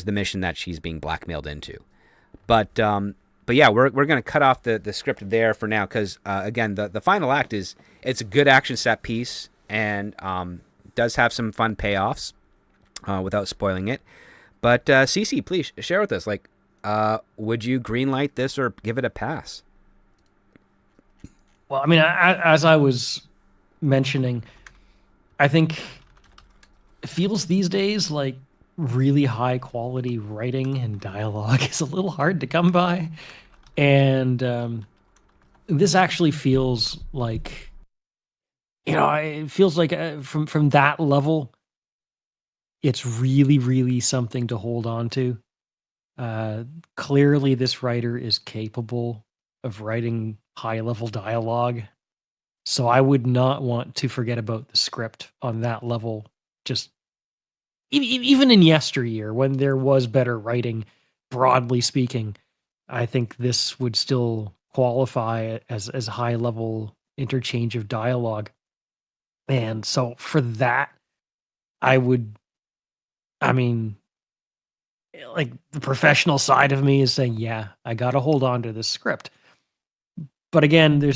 mission that she's being blackmailed into. But yeah, we're going to cut off the script there for now, because again, the final act it's a good action set piece, and does have some fun payoffs without spoiling it. But Cece, please share with us, like, would you greenlight this or give it a pass? Well, I mean, as I was mentioning, I think it feels these days like really high quality writing and dialogue is a little hard to come by. And this actually feels like, it feels like from that level, it's really, really something to hold on to. Clearly, this writer is capable of writing high-level dialogue, so I would not want to forget about the script on that level. Just even in yesteryear, when there was better writing, broadly speaking, I think this would still qualify as high-level interchange of dialogue. And so for that, I mean, like the professional side of me is saying, yeah, I got to hold on to this script. But again,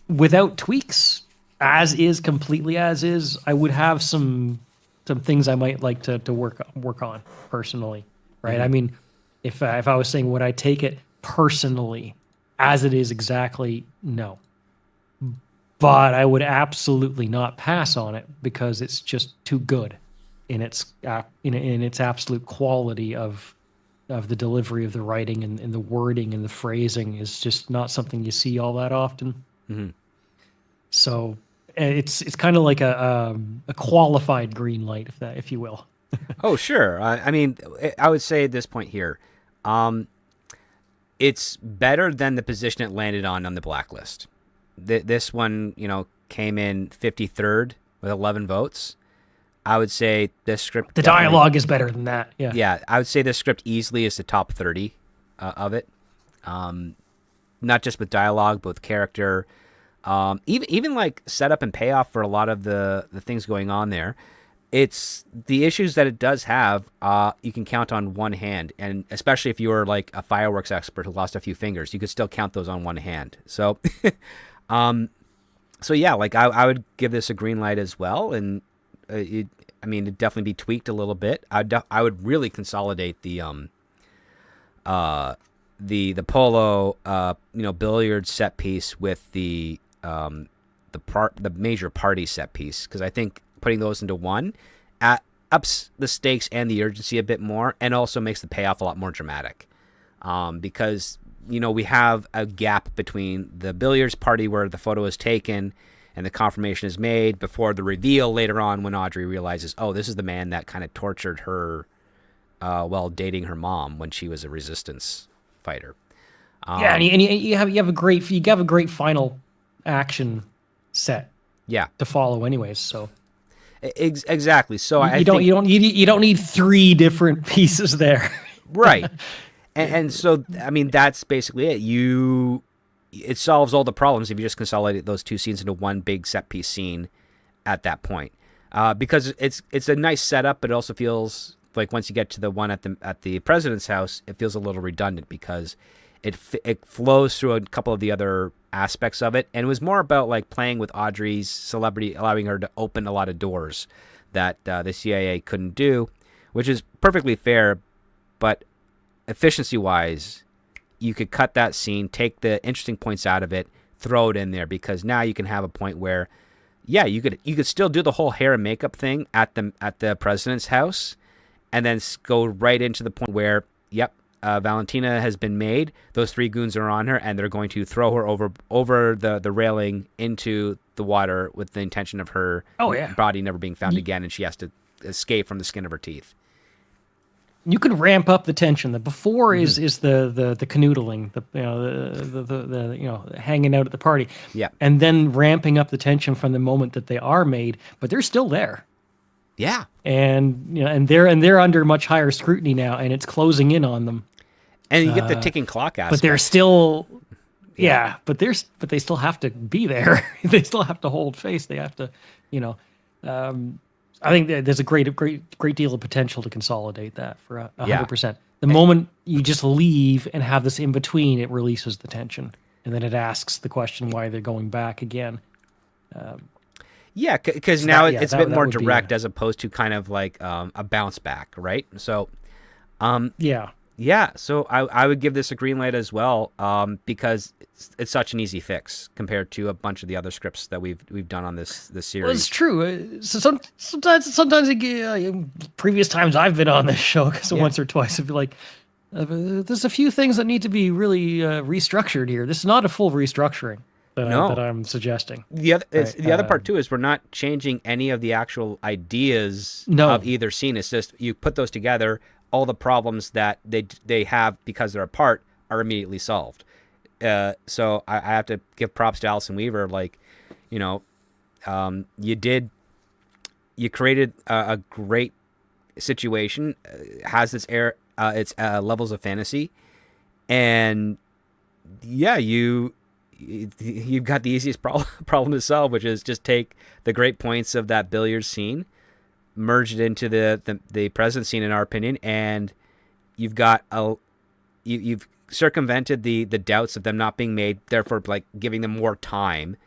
without tweaks, completely as is, I would have some things I might like to work on personally, right? Mm-hmm. I mean, if I was saying, would I take it personally as it is exactly? No. But I would absolutely not pass on it because it's just too good in its absolute quality of the delivery of the writing and the wording and the phrasing is just not something you see all that often. Mm-hmm. So it's kind of like a qualified green light, if you will. Oh, sure. I mean, I would say at this point here, it's better than the position it landed on the blacklist. This one, came in 53rd with 11 votes. I would say this script... The dialogue is better than that, yeah. Yeah, I would say this script easily is the top 30 of it. Not just with dialogue, but with character. Even like setup and payoff for a lot of the things going on there. It's the issues that it does have, you can count on one hand. And especially if you were like a fireworks expert who lost a few fingers, you could still count those on one hand. So... So yeah, like I would give this a green light as well, and it'd definitely be tweaked a little bit. I would really consolidate the polo billiard set piece with the major party set piece, because I think putting those into one ups the stakes and the urgency a bit more, and also makes the payoff a lot more dramatic, because we have a gap between the billiards party where the photo is taken and the confirmation is made before the reveal later on when Audrey realizes, oh, this is the man that kind of tortured her while dating her mom when she was a resistance fighter. Yeah, and you have a great final action set. Yeah, to follow, anyways. So exactly. So you don't need 3 different pieces there. Right. And so, I mean, that's basically it. It solves all the problems if you just consolidate those 2 scenes into one big set piece scene at that point. Because it's a nice setup, but it also feels like once you get to the one at the president's house, it feels a little redundant because it flows through a couple of the other aspects of it, and it was more about like playing with Audrey's celebrity, allowing her to open a lot of doors that the CIA couldn't do, which is perfectly fair, but efficiency-wise, you could cut that scene, take the interesting points out of it, throw it in there, because now you can have a point where, yeah, you could still do the whole hair and makeup thing at the president's house, and then go right into the point where, yep, Valentina has been made. Those 3 goons are on her, and they're going to throw her over the railing into the water with the intention of her body never being found again, and she has to escape from the skin of her teeth. You could ramp up the tension. The before is the canoodling, the hanging out at the party. Yeah. And then ramping up the tension from the moment that they are made, but they're still there. Yeah. And and they're under much higher scrutiny now, and it's closing in on them. And you get the ticking clock aspect. But they're still but they still have to be there. They still have to hold face. They have to, I think there's a great deal of potential to consolidate that for 100%. The moment you just leave and have this in between, it releases the tension, and then it asks the question why they're going back again. Yeah, because now it's a bit more direct as opposed to kind of like a bounce back, right? So, so I would give this a green light as well, because it's such an easy fix compared to a bunch of the other scripts that we've done on this series. Well, it's true. So sometimes previous times I've been on this show, because once or twice I'd be like, there's a few things that need to be really restructured here. This is not a full restructuring that I'm suggesting. The other part too is we're not changing any of the actual ideas of either scene. It's just you put those together. All the problems that they have because they're apart are immediately solved. So I have to give props to Alyson Weaver. Like, you created a great situation, has its levels of fantasy, and you've got the easiest problem to solve, which is just take the great points of that billiards scene, merge it into the present scene, in our opinion, and you've got you've circumvented the doubts of them not being made, therefore like giving them more time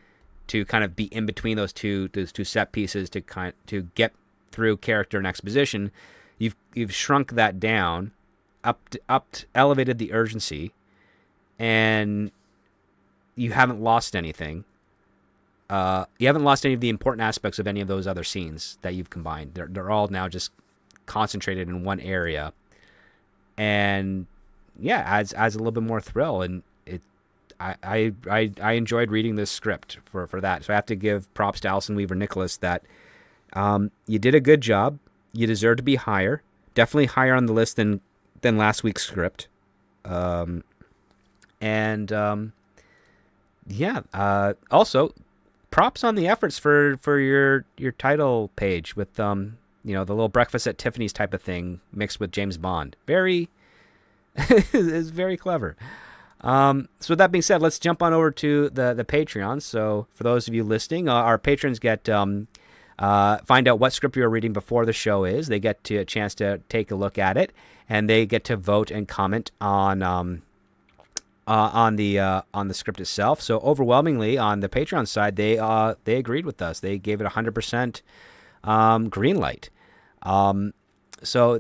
to kind of be in between those two set pieces to get through character and exposition. You've shrunk that down, elevated the urgency, and you haven't lost anything. You haven't lost any of the important aspects of any of those other scenes that you've combined. They're all now just concentrated in one area, and adds a little bit more thrill. And I enjoyed reading this script for that. So I have to give props to Alyson Weaver Nicholas that you did a good job. You deserve to be higher, definitely higher on the list than last week's script. Also, props on the efforts for your title page with the little breakfast at Tiffany's type of thing mixed with James Bond. It's very clever. So with that being said, let's jump on over to the Patreon. So for those of you listening, our patrons get find out what script you're reading before the show is. They get a chance to take a look at it, and they get to vote and comment on the script itself. So overwhelmingly on the Patreon side, they agreed with us. They gave it 100% green light. So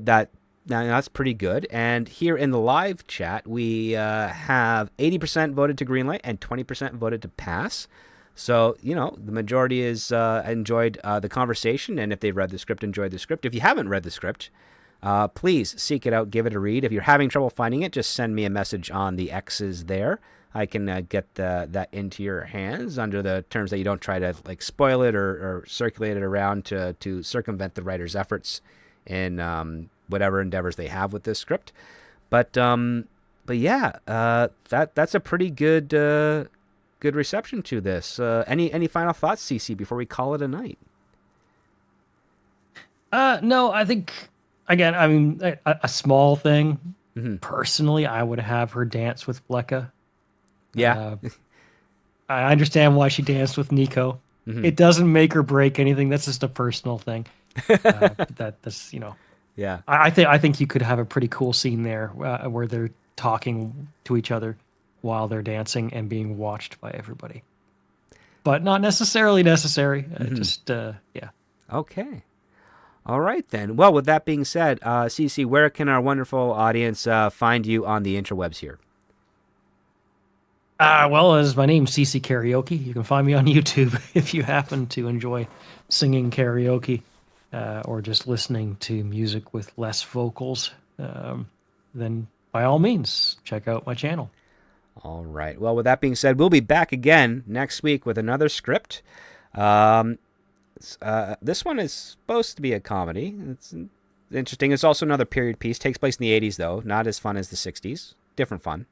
that's pretty good. And here in the live chat, we have 80% voted to green light and 20% voted to pass. So, the majority is enjoyed the conversation, and if they've read the script, enjoyed the script. If you haven't read the script, please seek it out, give it a read. If you're having trouble finding it, just send me a message on the X's there. I can get that into your hands under the terms that you don't try to like spoil it or circulate it around to circumvent the writer's efforts in whatever endeavors they have with this script. But yeah, that's a pretty good good reception to this. Any final thoughts, CC, before we call it a night? No, I think again, I mean, a small thing. Mm-hmm. Personally, I would have her dance with Blecca. Yeah. I understand why she danced with Nico. Mm-hmm. It doesn't make or break anything. That's just a personal thing. That's Yeah. I think you could have a pretty cool scene there where they're talking to each other while they're dancing and being watched by everybody. But not necessarily necessary. Just yeah. Okay. All right, then. Well, with that being said, CC, where can our wonderful audience find you on the interwebs here? Well, as my name's CC Karaoke, you can find me on YouTube if you happen to enjoy singing karaoke or just listening to music with less vocals. Then by all means, check out my channel. All right. Well, with that being said, we'll be back again next week with another script. This one is supposed to be a comedy. It's interesting. It's also another period piece. Takes place in the 80s, though. Not as fun as the 60s. Different fun,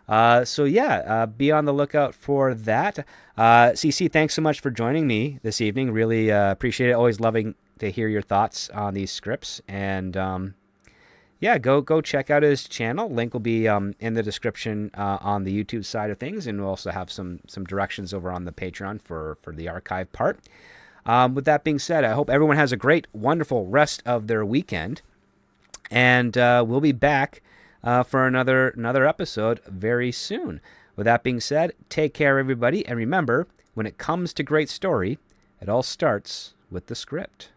So yeah, be on the lookout for that. CC, thanks so much for joining me this evening. Really appreciate it. Always loving to hear your thoughts on these scripts. And yeah, go check out his channel. Link will be in the description on the YouTube side of things, and we'll also have some directions over on the Patreon for the archive part. With that being said, I hope everyone has a great, wonderful rest of their weekend, and we'll be back for another episode very soon. With that being said, take care, everybody, and remember, when it comes to great story, it all starts with the script.